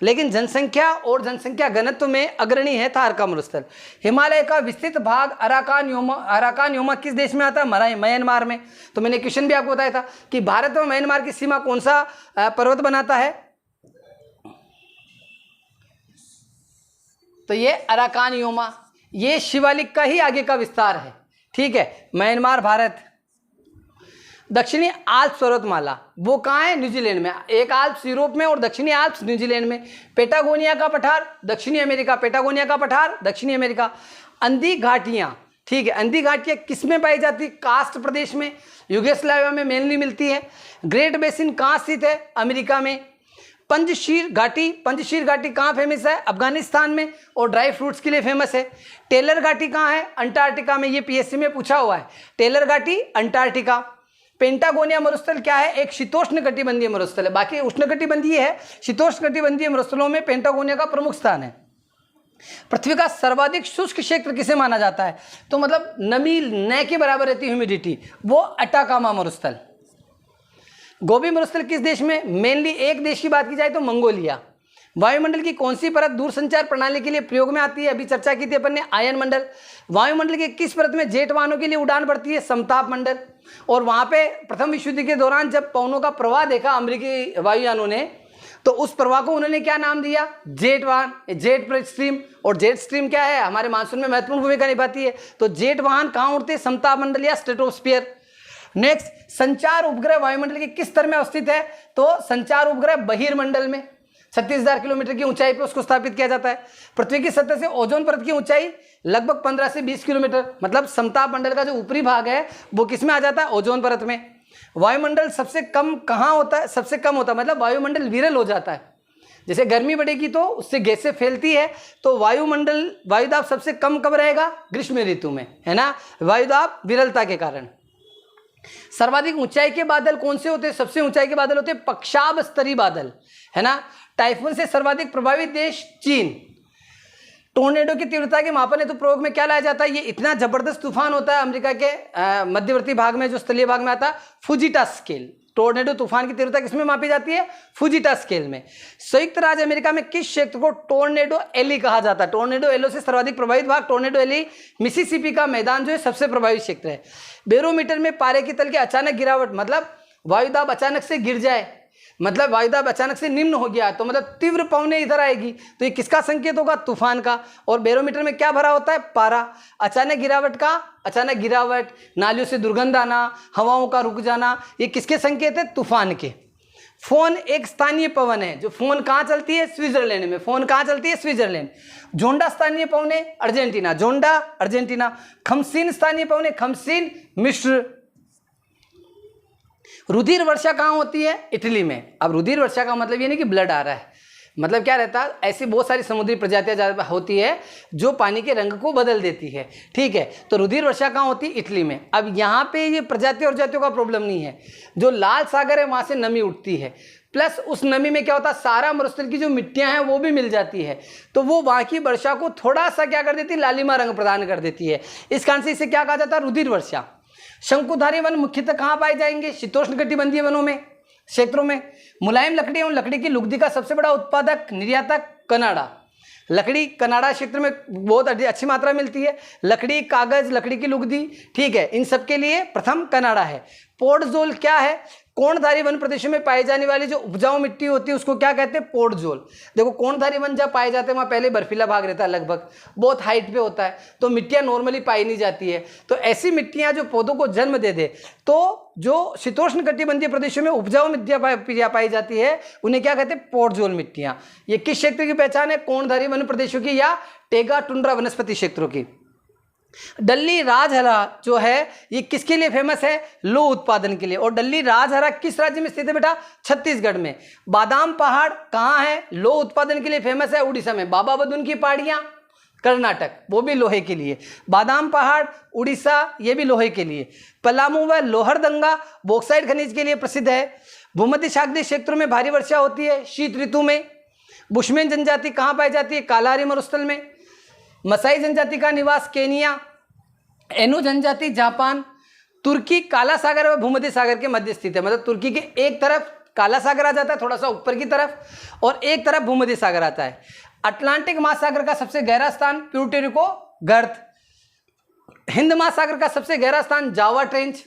Speaker 1: लेकिन जनसंख्या और जनसंख्या घनत्व में अग्रणी है थार का मरुस्थल। हिमालय का विस्तृत भाग अराकान योमा किस देश में आता है? म्यांमार में। तो मैंने क्वेश्चन भी आपको बताया था कि भारत और म्यांमार की सीमा कौन सा पर्वत बनाता है? तो ये अराकान योमा, ये शिवालिक का ही आगे का विस्तार है। ठीक है, म्यांमार भारत। दक्षिणी आल्प्स पर्वतमाला वो कहाँ है? न्यूजीलैंड में। एक आल्प्स यूरोप में और दक्षिणी आल्प्स न्यूजीलैंड में। पेटागोनिया का पठार दक्षिणी अमेरिका। पेटागोनिया का पठार दक्षिणी अमेरिका। अंधी घाटियाँ, ठीक है, अंधी घाटियाँ किस में पाई जाती है? कास्ट प्रदेश में, यूगोस्लाविया में मेनली मिलती है। ग्रेट बेसिन कहाँ स्थित है? अमेरिका में। पंजशीर घाटी कहाँ फेमस है? अफगानिस्तान में, और ड्राई फ्रूट्स के लिए फेमस है। टेलर घाटी कहाँ है? अंटार्कटिका में। ये पीएससी में पूछा हुआ है, टेलर घाटी अंटार्कटिका। पेंटागोनिया मरुस्थल क्या है? एक शीतोष्ण कटिबंधीय मरुस्थल है। बाकी उष्णकटिबंधीय है, शीतोष्ण कटिबंधीय मरुस्थलों में पेंटागोनिया का प्रमुख स्थान है। पृथ्वी का सर्वाधिक शुष्क क्षेत्र किसे माना जाता है? तो मतलब नमी न के बराबर रहती है ह्यूमिडिटी, वो अटाकामा मरुस्थल। गोबी मरुस्थल किस देश में? मेनली एक देश की बात की जाए तो मंगोलिया। वायुमंडल की कौन सी परत दूरसंचार प्रणाली के लिए प्रयोग में आती है? अभी चर्चा की थी अपन ने, आयन मंडल। वायुमंडल के किस परत में जेट वाहनों के लिए उड़ान पड़ती है? समताप मंडल। और वहां पे प्रथम विश्व युद्ध के दौरान जब पवनों का प्रवाह देखा अमेरिकी वायुयानों ने, तो उस प्रवाह को उन्होंने क्या नाम दिया? जेट वाहन, जेट स्ट्रीम। और जेट स्ट्रीम क्या है? हमारे मानसून में महत्वपूर्ण भूमिका निभाती है। तो जेट वाहन कहाँ उड़ते हैं? समताप मंडल या स्ट्रेटोस्फीयर। नेक्स्ट, संचार उपग्रह वायुमंडल के किस स्तर में अवस्थित है? तो संचार उपग्रह बहिर्मंडल में। 36,000 किलोमीटर की ऊंचाई पर उसको स्थापित किया जाता है। पृथ्वी की सतह से ओजोन परत की ऊंचाई लगभग 15 से 20 किलोमीटर, मतलब समताप मंडल का जो ऊपरी भाग है वो किस में आ जाता है, ओजोन परत में। वायुमंडल सबसे कम कहाँ होता है, सबसे कम होता है, मतलब वायुमंडल विरल हो जाता है। जैसे गर्मी बढ़ेगी तो उससे गैसें फैलती है, तो वायुमंडल वायुदाब सबसे कम कब रहेगा, ग्रीष्म ऋतु में, है ना, वायुदाब विरलता के कारण। सर्वाधिक ऊंचाई के बादल कौन से होते हैं, सबसे ऊंचाई के बादल होते हैं पक्षाभ स्तरीय बादल, है ना। टाइफून से सर्वाधिक प्रभावित देश चीन। टोर्नेडो की तीव्रता के मापन हेतु प्रयोग में क्या लाया जाता है, ये इतना जबरदस्त तूफान होता है अमेरिका के मध्यवर्ती भाग में, जो स्थलीय भाग में आता है, फुजिटा स्केल। टोर्नेडो तूफान की तीव्रता किसमें मापी जाती है, फुजिटा स्केल में। संयुक्त राज्य अमेरिका में किस क्षेत्र को टोर्नेडो एली कहा जाता है, टोर्नेडो एलो से सर्वाधिक प्रभावित भाग टोर्नेडो एली, मिसिसिपी का मैदान जो है सबसे प्रभावित क्षेत्र है। बैरोमीटर में पारे के तल की अचानक गिरावट, मतलब वायुदाब अचानक से गिर जाए, मतलब वायुदाब अचानक से निम्न हो गया तो मतलब तीव्र पवनें इधर आएगी, तो ये किसका संकेत होगा, तूफान का। और बैरोमीटर में क्या भरा होता है, पारा। अचानक गिरावट, नालियों से दुर्गंध आना, हवाओं का रुक जाना, ये किसके संकेत है, तूफान के। फोन एक स्थानीय पवन है, जो फोन कहाँ चलती है, स्विट्जरलैंड में। फोन कहाँ चलती है, स्विट्जरलैंड। जोंडा स्थानीय पवन है, अर्जेंटीना, जोंडा अर्जेंटीना। खमसीन स्थानीय पवन है, खमसीन मिस्र। रुधिर वर्षा कहाँ होती है, इटली में। अब रुधिर वर्षा का मतलब ये नहीं कि ब्लड आ रहा है, मतलब क्या रहता है, ऐसी बहुत सारी समुद्री प्रजातियां होती है जो पानी के रंग को बदल देती है, ठीक है। तो रुधिर वर्षा कहाँ होती है, इटली में। अब यहाँ पे ये प्रजाति और जातियों का प्रॉब्लम नहीं है, जो लाल सागर है वहाँ से नमी उठती है, प्लस उस नमी में क्या होता है, सारा मरुस्थल की जो मिट्टियाँ हैं वो भी मिल जाती है, तो वो वहाँ की वर्षा को थोड़ा सा क्या कर देती है, लालिमा रंग प्रदान कर देती है। इस कारण से इसे क्या कहा जाता है, रुधिर वर्षा। शंकुधारी वन मुख्यतः कहाँ पाए जाएंगे, शीतोष्णकटिबंधीय वनों में, क्षेत्रों में। मुलायम लकड़ी एवं लकड़ी की लुगदी का सबसे बड़ा उत्पादक निर्यातक कनाडा। लकड़ी कनाडा क्षेत्र में बहुत अच्छी मात्रा मिलती है, लकड़ी, कागज, लकड़ी की लुगदी, ठीक है, इन सब के लिए प्रथम कनाडा है। पोर्टजोल क्या है, कोणधारी वन प्रदेशों में पाई जाने वाली जो उपजाऊ मिट्टी होती है उसको क्या कहते हैं, पोर्टजोल। देखो कोणधारी वन जब पाए जाते हैं वहाँ पहले बर्फीला भाग रहता है, लगभग बहुत हाइट पे होता है, तो मिट्टियाँ नॉर्मली पाई नहीं जाती है, तो ऐसी मिट्टियाँ जो पौधों को जन्म दे दे, तो जो शीतोष्ण कटिबंधीय प्रदेशों में उपजाऊ मिट्टियाँ पाई जाती है उन्हें क्या कहते हैं, पोर्टजोल मिट्टियाँ। ये किस क्षेत्र की पहचान है, कोणधारी वन प्रदेशों की या टेगा टुंड्रा वनस्पति क्षेत्रों की। डल्ली राजहरा जो है ये किसके लिए फेमस है, लो उत्पादन के लिए। और डल्ली राजहरा किस राज्य में स्थित है बेटा, छत्तीसगढ़ में। बादाम पहाड़ कहाँ है, लो उत्पादन के लिए फेमस है, उड़ीसा में। बाबा बदुन की पहाड़ियाँ कर्नाटक, वो भी लोहे के लिए। बादाम पहाड़ उड़ीसा, ये भी लोहे के लिए। पलामू व लोहरदंगा बॉक्साइट खनिज के लिए प्रसिद्ध है। भूमध्य सागरीय क्षेत्रों में भारी वर्षा होती है शीत ऋतु में। बुशमैन जनजाति कहाँ पाई जाती है, कालाहारी मरुस्थल में। मसाई जनजाति का निवास केनिया। एनो जनजाति जापान। तुर्की काला सागर व भूमध्य सागर के मध्य स्थित है, मतलब तुर्की के एक तरफ काला सागर आ जाता है थोड़ा सा ऊपर की तरफ, और एक तरफ भूमध्य सागर आता है। अटलांटिक महासागर का सबसे गहरा स्थान प्यूर्टो रिको गर्त। हिंद महासागर का सबसे गहरा स्थान जावा ट्रेंच।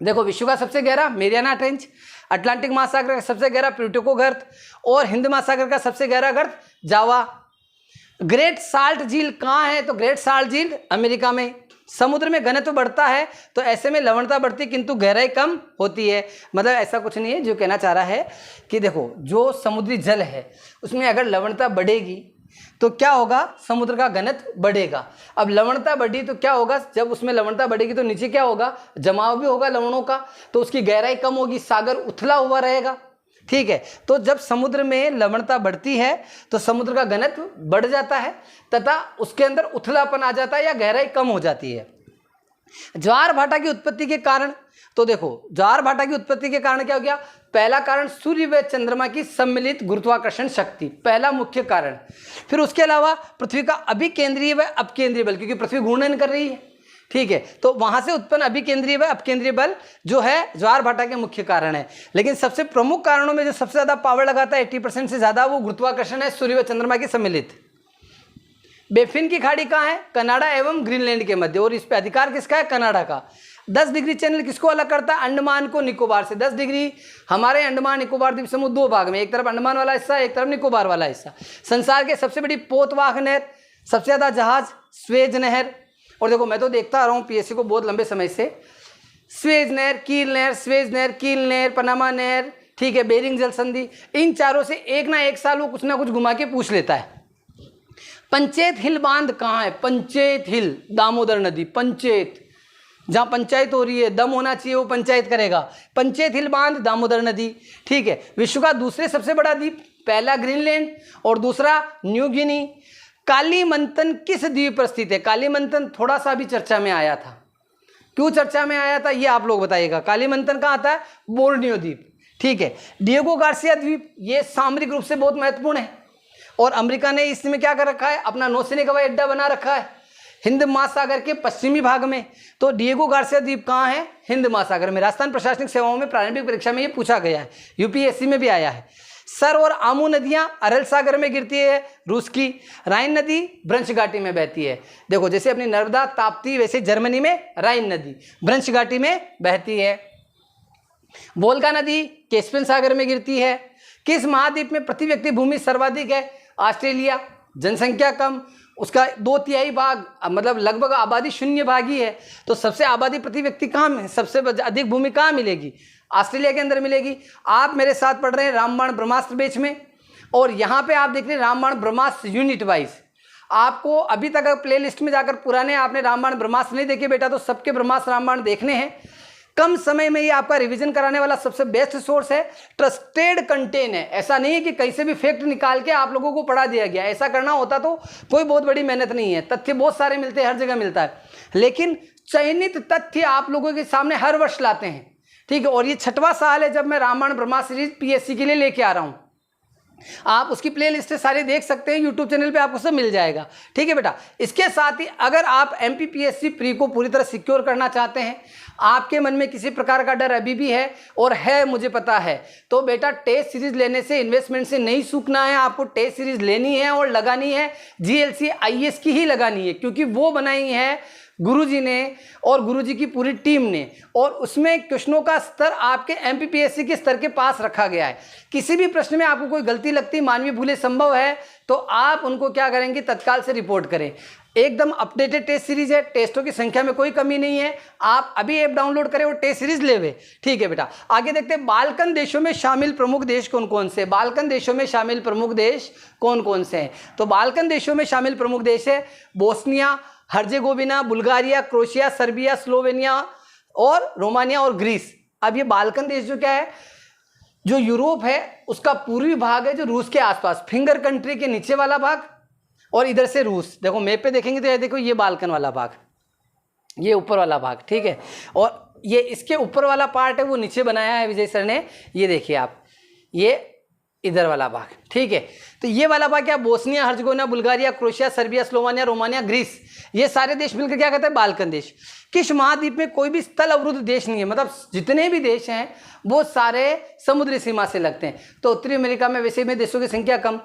Speaker 1: देखो विश्व का सबसे गहरा मेरियाना ट्रेंच, अटलांटिक महासागर का सबसे गहरा प्यूर्टो गर्त, और हिंद महासागर का सबसे गहरा गर्त जावा। ग्रेट साल्ट झील कहाँ है, तो ग्रेट साल्ट झील अमेरिका में। समुद्र में घनत्व बढ़ता है तो ऐसे में लवणता बढ़ती है किंतु गहराई कम होती है, मतलब ऐसा कुछ नहीं है। जो कहना चाह रहा है कि देखो जो समुद्री जल है उसमें अगर लवणता बढ़ेगी तो क्या होगा, समुद्र का घनत्व बढ़ेगा। अब लवणता बढ़ी तो क्या होगा, जब उसमें लवणता बढ़ेगी तो नीचे क्या होगा, जमाव भी होगा लवणों का, तो उसकी गहराई कम होगी, सागर उथला हुआ रहेगा, ठीक है। तो जब समुद्र में लवणता बढ़ती है तो समुद्र का घनत्व बढ़ जाता है तथा उसके अंदर उथलापन आ जाता है या गहराई कम हो जाती है। ज्वार भाटा की उत्पत्ति के कारण, तो देखो ज्वार भाटा की उत्पत्ति के कारण क्या हो गया, पहला कारण सूर्य व चंद्रमा की सम्मिलित गुरुत्वाकर्षण शक्ति, पहला मुख्य कारण। फिर उसके अलावा पृथ्वी का अभिकेंद्रीय व अपकेंद्रीय बल, क्योंकि पृथ्वी घूर्णन कर रही है, ठीक है, तो वहां से उत्पन्न अभिकेंद्रीय व अपकेंद्रीय बल जो है ज्वार भाटा के मुख्य कारण है। लेकिन सबसे प्रमुख कारणों में जो सबसे ज्यादा पावर लगाता है 80% से ज्यादा, वो गुरुत्वाकर्षण है, सूर्य व चंद्रमा की सम्मिलित। बेफिन की खाड़ी कहाँ है, कनाडा एवं ग्रीनलैंड के मध्य, और इस पे अधिकार किसका है, कनाडा का। 10 डिग्री चैनल किसको अलग करता है, अंडमान को निकोबार से। 10 डिग्री हमारे अंडमान निकोबार द्वीप समूह दो भाग में, एक तरफ अंडमान वाला हिस्सा, एक तरफ निकोबार वाला हिस्सा। संसार के सबसे बड़ी पोतवाहक नहर, सबसे ज्यादा जहाज, स्वेज नहर। और देखो मैं तो देखता आ रहा हूँ पीएससी को बहुत लंबे समय से, स्वेज नहर, कील नहर, स्वेज नहर, कील नहर, पनामा नहर, ठीक है, बेरिंग जल संधि, इन चारों से एक ना एक साल वो कुछ ना कुछ घुमा के पूछ लेता है। पंचेत हिल बांध कहाँ है? पंचेत हिल, दामोदर नदी, पंचेत, जहाँ पंचायत हो रही है, दम होना चाहिए वो पंचायत करेगा। पंचेत हिल बांध, दामोदर नदी, ठीक है। विश्व का दूसरे सबसे बड़ा द्वीप, पहला ग्रीनलैंड और दूसरा न्यू गिनी। कालीमंथन किस द्वीप पर स्थित है? कालीमंथन थोड़ा सा भी चर्चा में आया था, क्यों चर्चा में आया था ये आप लोग बताइएगा। कालीमंथन कहाँ आता है? बोर्नियो द्वीप, ठीक है। डिएगो गार्सिया द्वीप, ये सामरिक रूप से बहुत महत्वपूर्ण है और अमेरिका ने इसमें क्या कर रखा है? अपना नौसैनिक हवाई अड्डा बना रखा है हिंद महासागर के पश्चिमी भाग में। तो डिएगो गार्सिया द्वीप कहाँ है? हिंद महासागर में। राजस्थान प्रशासनिक सेवाओं में प्रारंभिक परीक्षा में ये पूछा गया है, यूपीएससी में भी आया है। सर और आमू नदियां अरल सागर में गिरती है, रूस की। राइन नदी ब्रंश घाटी में बहती है। देखो जैसे अपनी नर्मदा ताप्ती, वैसे जर्मनी में राइन नदी ब्रंश घाटी में बहती है। वोल्गा नदी कैस्पियन सागर में गिरती है। किस महाद्वीप में प्रति व्यक्ति भूमि सर्वाधिक है? ऑस्ट्रेलिया। जनसंख्या कम, उसका 2/3 भाग, मतलब लगभग आबादी शून्य भाग ही है। तो सबसे आबादी प्रति व्यक्ति कहाँ में, सबसे अधिक भूमि कहाँ मिलेगी? ऑस्ट्रेलिया के अंदर मिलेगी। आप मेरे साथ पढ़ रहे हैं रामबाण ब्रह्मास्त्र बैच में, और यहाँ पे आप देख रहे हैं रामबाण ब्रह्मास्त्र यूनिट वाइज। आपको अभी तक प्ले लिस्ट में जाकर पुराने आपने रामबाण ब्रह्मास्त्र नहीं देखे बेटा, तो सबके ब्रह्मास्त्र रामबाण देखने हैं। कम समय में ये आपका रिवीजन कराने वाला सबसे बेस्ट सोर्स है, ट्रस्टेड कंटेंट है। ऐसा नहीं है कि कहीं से भी फैक्ट निकाल के आप लोगों को पढ़ा दिया गया, ऐसा करना होता तो कोई बहुत बड़ी मेहनत नहीं है। तथ्य बहुत सारे मिलते हैं, हर जगह मिलता है, लेकिन चयनित तथ्य आप लोगों के सामने हर वर्ष लाते हैं, ठीक है। और ये 6वां साल है जब मैं रामायण ब्रह्मास्त्र सीरीज पीएससी के लिए लेके आ रहा हूँ। आप उसकी प्ले लिस्ट सारे देख सकते हैं, यूट्यूब चैनल पे आपको सब मिल जाएगा, ठीक है बेटा। इसके साथ ही अगर आप एमपीपीएससी प्री को पूरी तरह सिक्योर करना चाहते हैं, आपके मन में किसी प्रकार का डर अभी भी है, और है मुझे पता है, तो बेटा टेस्ट सीरीज लेने से, इन्वेस्टमेंट से नहीं सूखना है। आपको टेस्ट सीरीज लेनी है और लगानी है जीएलसी आईएएस की ही लगानी है, क्योंकि वो बनाई है गुरुजी ने और गुरुजी की पूरी टीम ने, और उसमें क्वेश्चनों का स्तर आपके एमपीपीएससी के स्तर के पास रखा गया है। किसी भी प्रश्न में आपको कोई गलती लगती, मानवीय भूलें संभव है, तो आप उनको क्या करेंगे, तत्काल से रिपोर्ट करें। एकदम अपडेटेड टेस्ट सीरीज है, टेस्टों की संख्या में कोई कमी नहीं है। आप अभी ऐप डाउनलोड करें और टेस्ट सीरीज लेवे, ठीक है बेटा। आगे देखते हैं बाल्कन देशों में शामिल प्रमुख देश कौन कौन से। बाल्कन देशों में शामिल प्रमुख देश कौन कौन से हैं? तो बाल्कन देशों में शामिल प्रमुख देश है Bosnia, Herzegovina, Bulgaria, Croatia, Serbia, Slovenia और रोमानिया और ग्रीस। अब ये बाल्कन देश जो क्या है, जो यूरोप है उसका पूर्वी भाग है, जो रूस के आसपास, फिंगर कंट्री के नीचे वाला भाग, और इधर से रूस। देखो मैप पे देखेंगे तो ये देखो, ये बाल्कन वाला भाग, ये ऊपर वाला भाग, ठीक है। और ये इसके ऊपर वाला पार्ट है वो नीचे बनाया है विजय सर ने, ये देखिए आप, ये इधर वाला भाग, ठीक है। तो ये वाला भाग क्या, Bosnia, Herzegovina, Bulgaria, Croatia, Serbia, Slovenia, Romania, Greece, ये सारे देश मिलकर क्या कहते हैं, बाल्कन देश। किस महाद्वीप में कोई भी स्थल अवरुद्ध देश नहीं है, मतलब जितने भी देश हैं वो सारे समुद्री सीमा से लगते हैं। तो उत्तरी अमेरिका में वैसे में देशों की संख्या कम,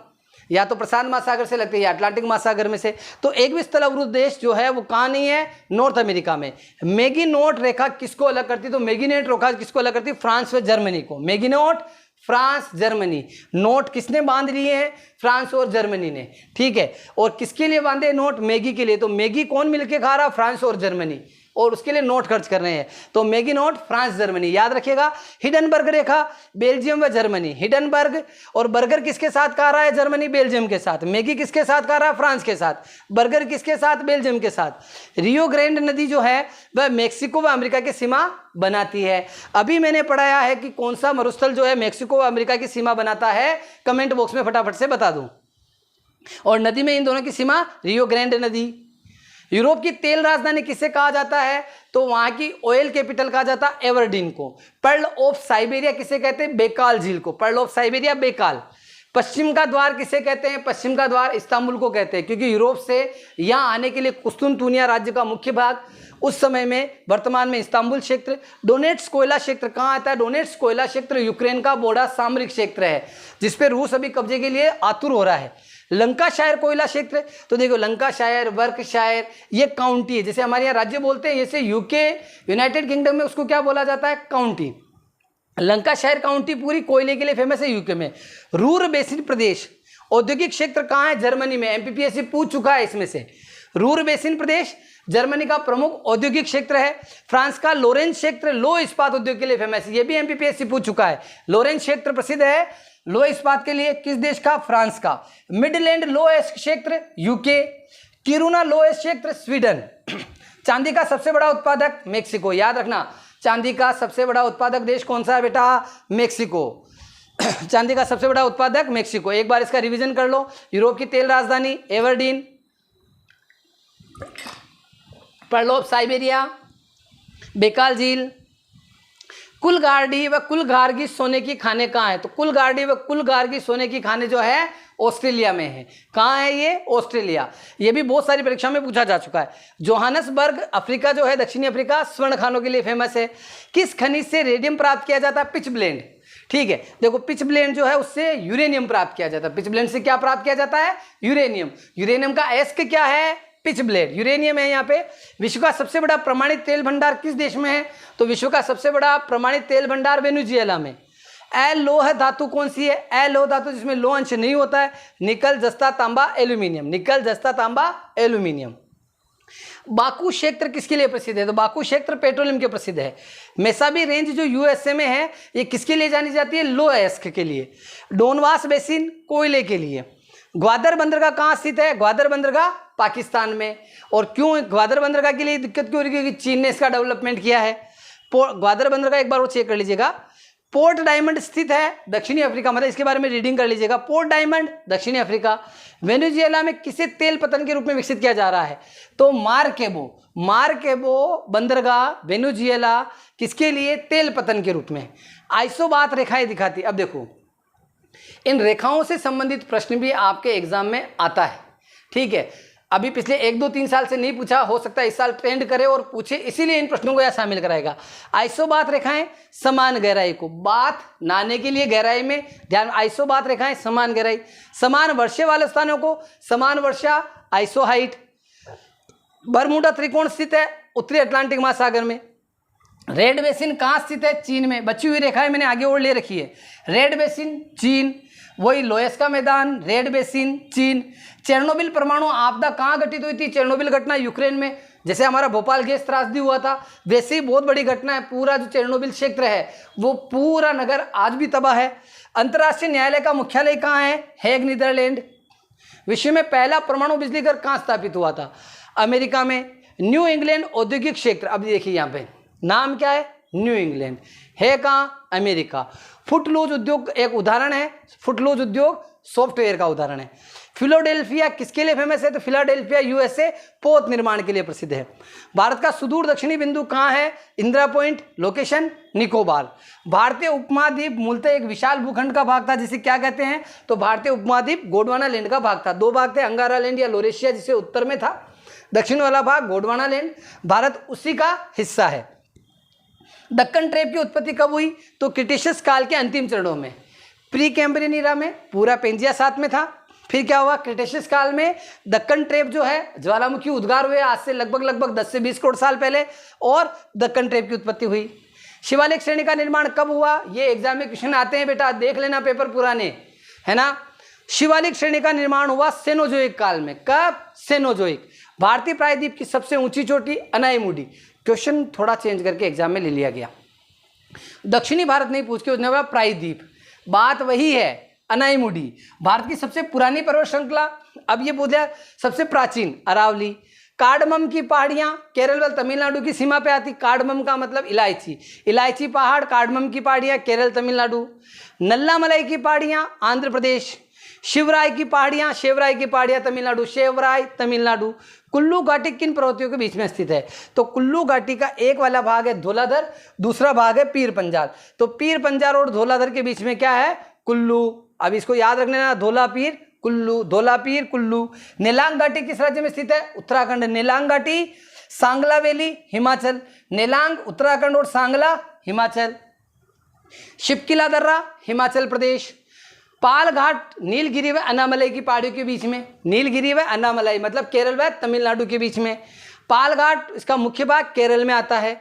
Speaker 1: या तो प्रशांत महासागर से लगते हैं या अटलांटिक महासागर में से। तो एक भी स्थल अवरुद्ध देश जो है वो कहाँ नहीं है, नॉर्थ अमेरिका में। मैगीनोट रेखा किसको अलग करती, तो मैगीनोट रेखा किसको अलग करती, फ्रांस व जर्मनी को। मैगीनोट, फ्रांस, जर्मनी, नोट किसने बांध लिए हैं, फ्रांस और जर्मनी ने, ठीक है। और किसके लिए बांधे नोट, मैगी के लिए। तो मैगी कौन मिलके खा रहा, फ्रांस और जर्मनी, और उसके लिए नोट खर्च कर रहे हैं। तो मैगी नोट, फ्रांस, जर्मनी, याद रखिएगा। हिडनबर्ग रेखा, बेल्जियम व जर्मनी। हिडनबर्ग और बर्गर किसके साथ खा रहा है, जर्मनी बेल्जियम के साथ। मैगी किसके साथ खा रहा है, फ्रांस के साथ। बर्गर किसके साथ, बेल्जियम के साथ। रियो ग्रैंड नदी जो है वह मैक्सिको व अमेरिका की सीमा बनाती है। अभी मैंने पढ़ाया है कि कौन सा मरुस्थल जो है मैक्सिको व अमेरिका की सीमा बनाता है, कमेंट बॉक्स में फटाफट से बता दूं। और नदी में इन दोनों की सीमा रियो ग्रैंड नदी। यूरोप की तेल राजधानी किसे कहा जाता है, तो वहां की ऑयल कैपिटल कहा जाता है एवर्डीन को। पर्ल ऑफ साइबेरिया किसे कहते हैं, बेकाल झील को। Pearl of Siberia, Baikal. पश्चिम का द्वार किसे कहते हैं, पश्चिम का द्वार इस्तांबुल को कहते हैं, क्योंकि यूरोप से यहाँ आने के लिए कुस्तुनतुनिया राज्य का मुख्य भाग उस समय में, वर्तमान में इस्तांबुल क्षेत्र। डोनेट्स्क कोयला क्षेत्र कहाँ आता है, डोनेट्स्क कोयला क्षेत्र यूक्रेन का बड़ा सामरिक क्षेत्र है, जिसपे रूस अभी कब्जे के लिए आतुर हो रहा है। लंकाशायर कोयला क्षेत्र, तो देखो लंकाशायर, वर्कशायर, ये काउंटी है। जैसे हमारे यहाँ राज्य बोलते हैं, जैसे यूके, यूनाइटेड किंगडम में उसको क्या बोला जाता है, काउंटी। लंकाशायर काउंटी पूरी कोयले के लिए फेमस है यूके में। रूर बेसिन प्रदेश, औद्योगिक क्षेत्र कहाँ है, जर्मनी में। एमपीपीएससी पूछ चुका है इसमें से। रूर बेसिन प्रदेश जर्मनी का प्रमुख औद्योगिक क्षेत्र है। फ्रांस का लोरेंस क्षेत्र लो इस्पात उद्योग के लिए फेमस है, ये भी एमपीपीएससी पूछ चुका है। लोरेंस क्षेत्र प्रसिद्ध है लो इस्पात के लिए, किस देश का? फ्रांस का। मिडलैंड लो एस्क क्षेत्र यूके, किरुना लो एस्क क्षेत्र स्वीडन। चांदी का सबसे बड़ा उत्पादक मेक्सिको, याद रखना चांदी का सबसे बड़ा उत्पादक देश कौन सा है बेटा? मेक्सिको। चांदी का सबसे बड़ा उत्पादक मेक्सिको। एक बार इसका रिवीजन कर लो। यूरोप की तेल राजधानी एवर्डीन, पर्ल ऑफ साइबेरिया, बेकाल झील, कुलगार्डी व कुलगार्गी सोने की खाने कहाँ है? तो कुलगार्डी व कुलगार्गी सोने की खाने जो है ऑस्ट्रेलिया में है। कहाँ है ये? ऑस्ट्रेलिया। ये भी बहुत सारी परीक्षा में पूछा जा चुका है। जोहानसबर्ग अफ्रीका जो है, दक्षिणी अफ्रीका, स्वर्ण खानों के लिए फेमस है। किस खनिज से रेडियम प्राप्त किया जाता है? Pitch blend. ठीक है, देखो पिच ब्लेंड जो है उससे यूरेनियम प्राप्त किया जाता है। पिच ब्लेंड से क्या प्राप्त किया जाता है? यूरेनियम। यूरेनियम का एस्क क्या है? Pitch blend. यूरेनियम है यहाँ पे। विश्व का सबसे बड़ा प्रमाणित तेल भंडार किस देश में है? तो विश्व का सबसे बड़ा प्रमाणित तेल भंडार वेनेजुएला में। अलोह धातु कौन सी है? अलोह धातु जिसमें लोह अंश नहीं होता है, निकल, जस्ता, तांबा, एल्यूमिनियम। निकल, जस्ता, तांबा, एल्यूमिनियम। बाकू क्षेत्र किसके लिए प्रसिद्ध है? तो बाकू क्षेत्र पेट्रोलियम के प्रसिद्ध है। मेसाबी रेंज जो यूएसए में है, ये किसके लिए जानी जाती है? लो एस्क के लिए। डोनवास बेसिन कोयले के लिए। ग्वादर बंदरगाह कहाँ स्थित है? ग्वादर बंदरगाह पाकिस्तान में। और क्यों ग्वादर बंदरगाह के लिए दिक्कत क्यों हो रही है? क्योंकि चीन ने इसका डेवलपमेंट किया है। ग्वादर बंदरगाह एक बार वो चेक कर लीजिएगा। पोर्ट डायमंड स्थित है दक्षिणी अफ्रीका, मतलब इसके बारे में रीडिंग कर लीजिएगा। पोर्ट डायमंड दक्षिणी अफ्रीका। वेनेजुएला में किसे तेल पतन के रूप में विकसित किया जा रहा है? तो मार्केबो। मार्केबो बंदरगाह वेनेजुएला किसके लिए? तेल पतन के रूप में। आइसोबात रेखाएं दिखाती। अब देखो इन रेखाओं से संबंधित प्रश्न भी आपके एग्जाम में आता है। ठीक है, अभी पिछले 1, 2, 3 साल से नहीं पूछा, हो सकता है इस साल ट्रेंड करे और पूछे, इसीलिए इन प्रश्नों को यह शामिल कराएगा। आइसोबात रेखाएं समान गहराई को, बात नाने के लिए गहराई में ध्यान। आइसोबात रेखाएं समान गहराई। समान वर्षा वाले स्थानों को समान वर्षा आइसोहाइट। बरमूडा त्रिकोण स्थित है उत्तरी अटलांटिक महासागर में। रेड बेसिन कहाँ स्थित है? चीन में। बची हुई रेखाएं मैंने आगे और ले रखी है। रेड बेसिन चीन, वही लोयस का मैदान, रेड बेसिन चीन। चेरनोबिल परमाणु आपदा कहाँ घटित हुई थी? चेरनोबिल घटना यूक्रेन में। जैसे हमारा भोपाल गैस त्रासदी हुआ था, वैसे ही बहुत बड़ी घटना है। पूरा जो चेरनोबिल क्षेत्र है वो पूरा नगर आज भी तबाह है। अंतर्राष्ट्रीय न्यायालय का मुख्यालय कहाँ है? Hague, Netherlands. विश्व में पहला परमाणु बिजली घर कहाँ स्थापित हुआ था? अमेरिका में। न्यू इंग्लैंड औद्योगिक क्षेत्र, अब देखिए यहाँ पे नाम क्या है? न्यू इंग्लैंड है कहाँ? अमेरिका। फुटलूज उद्योग एक उदाहरण है। फुटलूज उद्योग सॉफ्टवेयर का उदाहरण है। फिलाडेल्फिया किसके लिए फेमस है? तो फिलाडेल्फिया यूएसए पोत निर्माण के लिए प्रसिद्ध है। भारत का सुदूर दक्षिणी बिंदु कहाँ है? इंदिरा पॉइंट। लोकेशन निकोबार। भारतीय उपमहाद्वीप मूलतः एक विशाल भूखंड का भाग था, जिसे क्या कहते हैं? तो भारतीय उपमहाद्वीप गोंडवाना लैंड का भाग था। 2 भाग थे, अंगारा लैंड या लोरेशिया जिसे उत्तर में था, दक्षिण वाला भाग गोंडवाना लैंड। भारत उसी का हिस्सा है। दक्कन ट्रेप की उत्पत्ति कब हुई? तो क्रिटेशियस काल के अंतिम चरणों में। प्री कैम्ब्रियन ईरा में पूरा पेंजिया साथ में था। फिर क्या हुआ? क्रिटेशियस काल में दक्कन ट्रेप जो है, ज्वालामुखी उद्गार हुए आज से लगभग 10 से 20 करोड़ साल पहले, और दक्कन ट्रेप की उत्पत्ति हुई। शिवालिक श्रेणी का निर्माण कब हुआ? ये एग्जाम में क्वेश्चन आते हैं बेटा, देख लेना पेपर पुराने, है ना। शिवालिक श्रेणी का निर्माण हुआ सेनोजोइक काल में। कब? सेनोजोइक। भारतीय प्रायद्वीप की सबसे ऊंची चोटी अनाईमुडी। क्वेश्चन थोड़ा चेंज करके एग्जाम में ले लिया गया। दक्षिणी भारत नहीं पूछ के उसने बोला प्रायद्वीप, बात वही है अनाईमुडी। भारत की सबसे पुरानी पर्वत श्रृंखला, अब ये बोल सबसे प्राचीन अरावली। कार्डमम की पहाड़ियाँ केरल व तमिलनाडु की सीमा पे आती। कार्डमम का मतलब इलायची, इलायची पहाड़, कार्डमम की पहाड़ियाँ केरल तमिलनाडु। नल्लामलाई की पहाड़ियाँ आंध्र प्रदेश। शिवराय की पहाड़ियाँ, शेवराय की पहाड़ियाँ तमिलनाडु, शेवराय तमिलनाडु। कुल्लू घाटी किन पर्वतियों के बीच में स्थित है? तो कुल्लू घाटी का एक वाला भाग है धौलाधर, दूसरा भाग है पीर पंजाल। तो पीर पंजाल और धौलाधर के बीच में क्या है? कुल्लू। अब इसको याद रखने ना, धौला पीर कुल्लू, धौला पीर कुल्लू। नेलांग घाटी किस राज्य में स्थित है? उत्तराखंड। नेलांग घाटी, सांगला वैली हिमाचल। नेलांग उत्तराखंड और सांगला हिमाचल। शिपकिला दर्रा हिमाचल प्रदेश। पाल घाट नीलगिरी व अन्नामलाई की पहाड़ियों के बीच में। नीलगिरी व अन्नामलाई मतलब केरल व तमिलनाडु के बीच में। पाल घाट इसका मुख्य भाग केरल में आता है।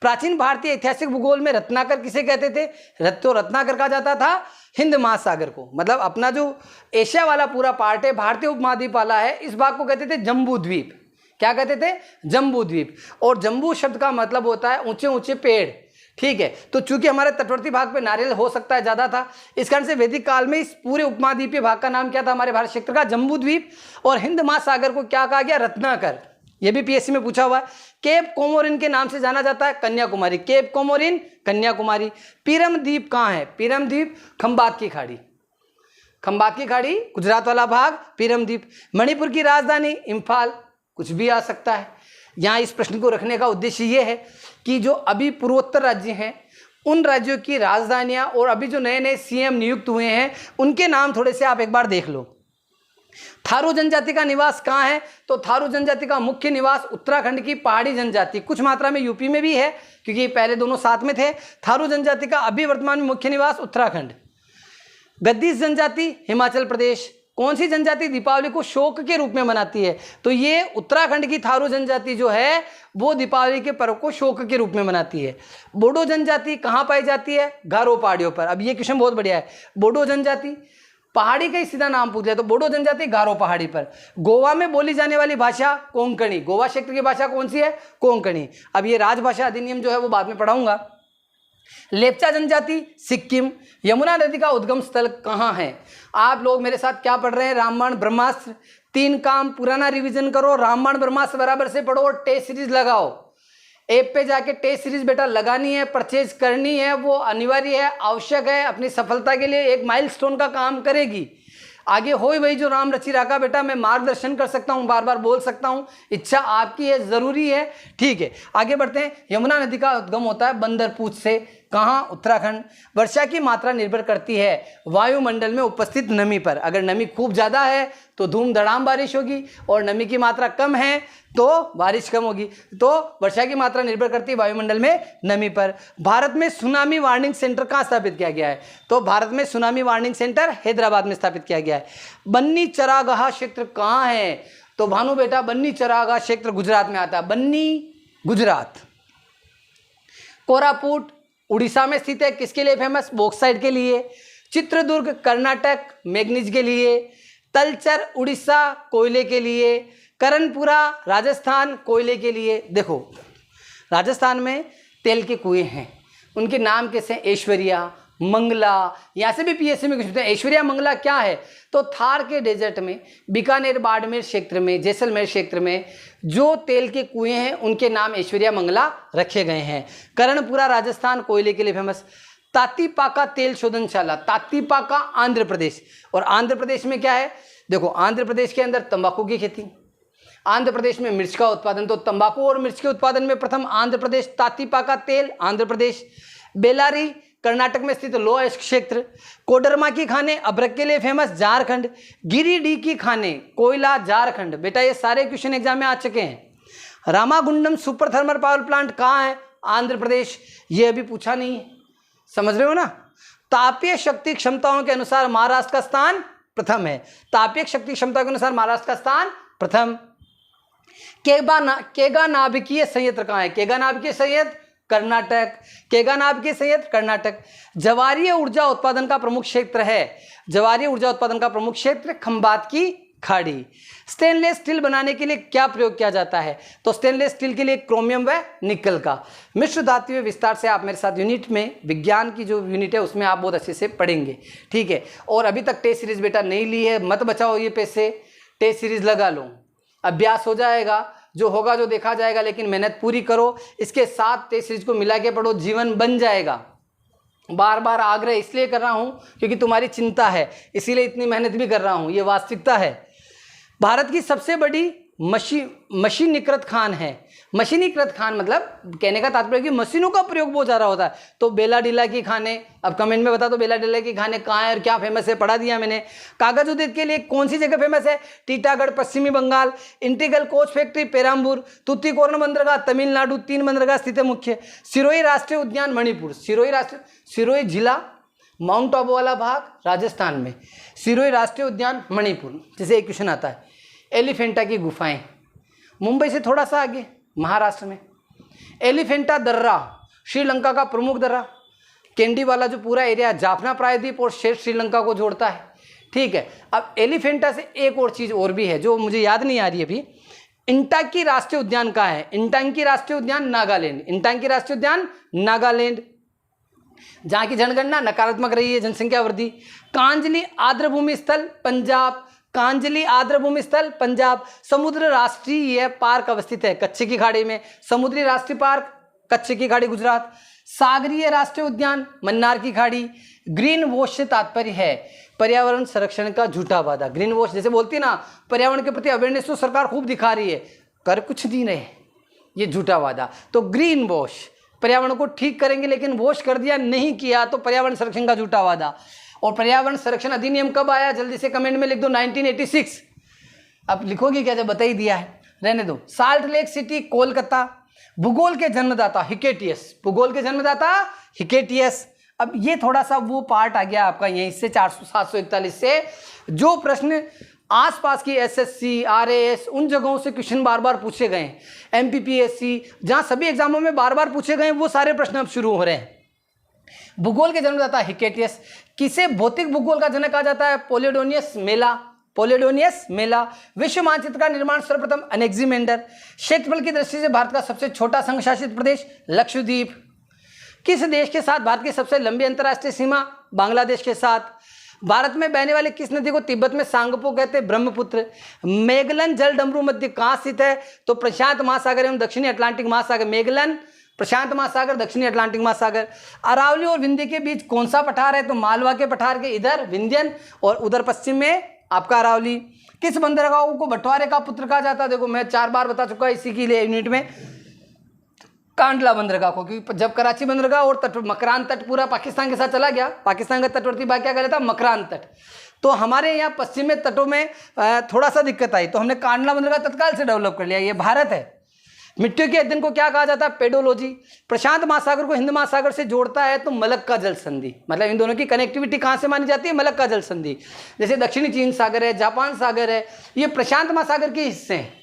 Speaker 1: प्राचीन भारतीय ऐतिहासिक भूगोल में रत्नाकर किसे कहते थे? तो रत्नाकर कहा जाता था हिंद महासागर को, मतलब अपना जो एशिया वाला पूरा पार्ट है, भारतीय उपमहाद्वीप वाला है, इस भाग को कहते थे जम्बू द्वीप। क्या कहते थे? जम्बू द्वीप। और जम्बू शब्द का मतलब होता है ऊंचे ऊंचे पेड़, ठीक है। तो चूंकि हमारे तटवर्ती भाग पे नारियल हो सकता है ज्यादा था, इस कारण से वैदिक काल में इस पूरे उपमहाद्वीपीय भाग का नाम क्या था हमारे भारत क्षेत्र का? जम्बू द्वीप। और हिंद महासागर को क्या कहा गया? रत्नाकर। यह भी पीएससी में पूछा हुआ है। केप कोमोरिन के नाम से जाना जाता है कन्याकुमारी, केप कोमोरिन कन्याकुमारी। पीरम द्वीप कहाँ है? पीरम द्वीप खंबात की खाड़ी, खंबात की खाड़ी गुजरात वाला भाग पीरम द्वीप। मणिपुर की राजधानी इम्फाल, कुछ भी आ सकता है। यहाँ इस प्रश्न को रखने का उद्देश्य ये है कि जो अभी पूर्वोत्तर राज्य हैं उन राज्यों की राजधानियां और अभी जो नए नए सीएम नियुक्त हुए हैं उनके नाम थोड़े से आप एक बार देख लो। थारू जनजाति का निवास कहाँ है? तो थारू जनजाति का मुख्य निवास उत्तराखंड की पहाड़ी जनजाति, कुछ मात्रा में यूपी में भी है क्योंकि पहले दोनों साथ में थे। थारू जनजाति का अभी वर्तमान में मुख्य निवास उत्तराखंड। गद्दीस जनजाति हिमाचल प्रदेश। कौन सी जनजाति दीपावली को शोक के रूप में मनाती है? तो ये उत्तराखंड की थारू जनजाति जो है वो दीपावली के पर्व को शोक के रूप में मनाती है। बोडो जनजाति कहाँ पाई जाती है? गारो पहाड़ियों पर। अब ये क्वेश्चन बहुत बढ़िया है। बोडो जनजाति पहाड़ी का ही सीधा नाम पूछ लिया तो बोडो जनजाति गारो पहाड़ी पर। गोवा में बोली जाने वाली भाषा कोंकणी, गोवा क्षेत्र की भाषा कौन सी है? कोंकणी। अब ये राजभाषा अधिनियम जो है वो बाद में पढ़ाऊंगा। लेप्चा जनजाति सिक्किम। यमुना नदी का उद्गम स्थल कहाँ है? आप लोग मेरे साथ क्या पढ़ रहे हैं? रामायण ब्रह्मास्त्र। 3 काम पुराना रिवीजन करो, रामायण ब्रह्मास्त्र बराबर से पढ़ो और टेस्ट सीरीज लगाओ। ऐप पे जाके टेस्ट सीरीज बेटा लगानी है, परचेज करनी है, वो अनिवार्य है, आवश्यक है, अपनी सफलता के लिए एक माइलस्टोन का काम करेगी। आगे हो वही जो राम रचि राखा बेटा, मैं मार्गदर्शन कर सकता हूं, बार बार बोल सकता हूं, इच्छा आपकी है, जरूरी है, ठीक है। आगे बढ़ते हैं। यमुना नदी का उद्गम होता है बंदरपूछ से, कहाँ? उत्तराखंड। वर्षा की मात्रा निर्भर करती है वायुमंडल में उपस्थित नमी पर। अगर नमी खूब ज्यादा है तो धूम धड़ाम बारिश होगी और नमी की मात्रा कम है तो बारिश कम होगी। तो वर्षा की मात्रा निर्भर करती है वायुमंडल में नमी पर। भारत में सुनामी वार्निंग सेंटर कहाँ स्थापित किया गया है? तो भारत में सुनामी वार्निंग सेंटर हैदराबाद में स्थापित किया गया है। बन्नी चरागाह क्षेत्र कहाँ है? तो भानु बेटा बन्नी चरागाह क्षेत्र गुजरात में आता है, बन्नी गुजरात। कोरापुट उड़ीसा में स्थित है, किसके लिए फेमस? बॉक्साइट के लिए। चित्रदुर्ग कर्नाटक मैग्नीज के लिए। तलचर उड़ीसा कोयले के लिए। करणपुरा राजस्थान कोयले के लिए। देखो राजस्थान में तेल के कुएं हैं, उनके नाम कैसे? ऐश्वर्या, मंगला। यहाँ से भी पीएससी में कुछ पूछते हैं ऐश्वर्या मंगला क्या है? तो थार के डेजर्ट में, बीकानेर बाड़मेर क्षेत्र में, जैसलमेर क्षेत्र में जो तेल के कुएं हैं उनके नाम ऐश्वर्या मंगला रखे गए हैं। करणपुरा राजस्थान कोयले के लिए फेमस। तातीपाका तेल शोधनशाला, तातीपाका आंध्र प्रदेश। और आंध्र प्रदेश में क्या है? देखो आंध्र प्रदेश के अंदर तंबाकू की खेती, आंध्र प्रदेश में मिर्च का उत्पादन, तो तंबाकू और मिर्च के उत्पादन में प्रथम आंध्र प्रदेश। तातीपाका तेल आंध्र प्रदेश। बेलारी कर्नाटक में स्थित लो अयस्क क्षेत्र। कोडरमा की खाने अभ्रक के लिए फेमस, झारखंड। गिरिडीह की खाने कोयला, झारखंड। बेटा ये सारे क्वेश्चन एग्जाम में आ चुके हैं। Ramagundam super thermal power plant कहाँ है? आंध्र प्रदेश। ये अभी पूछा नहीं है, समझ रहे हो ना? तापीय शक्ति क्षमताओं के अनुसार महाराष्ट्र का स्थान प्रथम है। तापीय शक्ति क्षमता के अनुसार महाराष्ट्र का स्थान प्रथम। केगा नाभिकीय संयंत्र कहाँ है? केगा नाभिकीय संयंत्र कर्नाटक। केगा नाभिकीय संयंत्र कर्नाटक। जवारीय ऊर्जा उत्पादन का प्रमुख क्षेत्र है, जवारीय ऊर्जा उत्पादन का प्रमुख क्षेत्र खंबात की खाड़ी। स्टेनलेस स्टील बनाने के लिए क्या प्रयोग किया जाता है? तो स्टेनलेस स्टील के लिए क्रोमियम व निकल का मिश्र धातु विस्तार से आप मेरे साथ यूनिट में, विज्ञान की जो यूनिट है उसमें आप बहुत अच्छे से पढ़ेंगे, ठीक है। और अभी तक टेस्ट सीरीज बेटा नहीं ली है, मत बचाओ ये पैसे, टेस्ट सीरीज लगा लो, अभ्यास हो जाएगा, जो होगा जो देखा जाएगा, लेकिन मेहनत पूरी करो। इसके साथ टेस्ट सीरीज को मिला के पढ़ो, जीवन बन जाएगा। बार बार आग्रह इसलिए कर रहा हूं क्योंकि तुम्हारी चिंता है, इसीलिए इतनी मेहनत भी कर रहा हूं, ये वास्तविकता है। भारत की सबसे बड़ी मशीनीकृत खान है। मशीनीकृत खान मतलब कहने का तात्पर्य कि मशीनों का प्रयोग बहुत ज़्यादा होता है। तो बेलाडीला की खाने, अब कमेंट में बता दो बेलाडीला की खाने कहाँ है और क्या फेमस है, पढ़ा दिया मैंने। कागज उद्योग के लिए कौन सी जगह फेमस है? टीटागढ़ पश्चिमी Bengal. Integral coach factory Perambur. Tuticorin बंदरगाह तमिलनाडु, 3 बंदरगाह स्थित है मुख्य। सिरोही राष्ट्रीय उद्यान मणिपुर। सिरोही जिला माउंट आबू वाला भाग राजस्थान में। सिरोही राष्ट्रीय उद्यान मणिपुर। जैसे एक क्वेश्चन आता है, एलिफेंटा की गुफाएं मुंबई से थोड़ा सा आगे महाराष्ट्र में। एलिफेंटा दर्रा श्रीलंका का प्रमुख दर्रा। कैंडी वाला जो पूरा एरिया जाफना प्रायद्वीप और शेष श्रीलंका को जोड़ता है, ठीक है। अब एलिफेंटा से एक और चीज़ और भी है जो मुझे याद नहीं आ रही अभी। इंटांकी राष्ट्रीय उद्यान कहाँ है? इंटांकी राष्ट्रीय उद्यान नागालैंड, इंटांकी राष्ट्रीय उद्यान नागालैंड, जहां की जनगणना नकारात्मक रही है, जनसंख्या वृद्धि। कांजली आर्द्रभूमि स्थल पंजाब, कांजली आर्द्रभूमि स्थल पंजाब। समुद्र राष्ट्रीय पार्क अवस्थित है कच्छ की खाड़ी में, समुद्री राष्ट्रीय पार्क कच्छ की खाड़ी गुजरात। सागरीय राष्ट्रीय उद्यान मन्नार की खाड़ी। ग्रीन वॉश से तात्पर्य है पर्यावरण संरक्षण का झूठा वादा। ग्रीन वॉश जैसे बोलती है ना, पर्यावरण के प्रति अवेयरनेस तो सरकार खूब दिखा रही है, कर कुछ नहीं रहे, ये झूठा वादा। तो ग्रीन वॉश, पर्यावरण को ठीक करेंगे लेकिन वॉश कर दिया, नहीं किया तो पर्यावरण संरक्षण का झूठा वादा। और पर्यावरण संरक्षण अधिनियम कब आया? जल्दी से कमेंट में लिख दो 1986। अब लिखोगे क्या, जब बता ही दिया है, रहने दो। Salt lake city Kolkata. भूगोल के जन्मदाता हिकेटियस, भूगोल के जन्मदाता हिकेटियस। अब ये थोड़ा सा वो पार्ट आ गया आपका यहीं से 741 से, जो प्रश्न आसपास की एसएससी, आरएएस उन जगहों से क्वेश्चन बार बार पूछे गए, एमपीपीएससी जहां सभी एग्जामों में बार बार पूछे गए, वो सारे प्रश्न अब शुरू हो रहे हैं। भूगोल के जन्मदाता हिकेटियस। किसे भौतिक भूगोल का जनक कहा जाता है? पोलिडोनियस मेला, पोलिडोनियस मेला। विश्व मानचित्र का निर्माण सर्वप्रथम अनेक्सिमेंडर। क्षेत्रफल की दृष्टि से भारत का सबसे छोटा संघ शासित प्रदेश लक्षद्वीप। किस देश के साथ भारत की सबसे लंबी अंतर्राष्ट्रीय सीमा? बांग्लादेश के साथ। भारत में बहने वाली किस नदी को तिब्बत में सांगपो कहते हैं? ब्रह्मपुत्र। मेगलन जल डमरू मध्य कहाँ स्थित है? तो प्रशांत महासागर एवं दक्षिणी अटलांटिक महासागर। मेगलन प्रशांत महासागर, दक्षिणी अटलांटिक महासागर। अरावली और विंध्य के बीच कौन सा पठार है? तो मालवा के पठार के इधर विंध्यन और उधर पश्चिम में आपका अरावली। किस बंदरगाह को बंटवारे का पुत्र कहा जाता है? देखो मैं 4 बार बता चुका इसी के लिए यूनिट में, कांडला बंदरगाह को, क्योंकि जब कराची बंदरगाह और तट मकरान तट पूरा पाकिस्तान के साथ चला गया, पाकिस्तान का तटवर्ती भाग क्या कहता था? मकरान तट। तो हमारे यहाँ पश्चिम में तटों में थोड़ा सा दिक्कत आई, तो हमने कांडला बंदरगाह तत्काल से डेवलप कर लिया। ये भारत है। मिट्टियों के अध्ययन को क्या कहा जाता है? पेडोलॉजी। प्रशांत महासागर को हिंद महासागर से जोड़ता है तो मलक्का जल संधि, मतलब इन दोनों की कनेक्टिविटी कहाँ से मानी जाती है? मलक्का जल संधि। जैसे दक्षिणी चीन सागर है, जापान सागर है, ये प्रशांत महासागर के हिस्से हैं।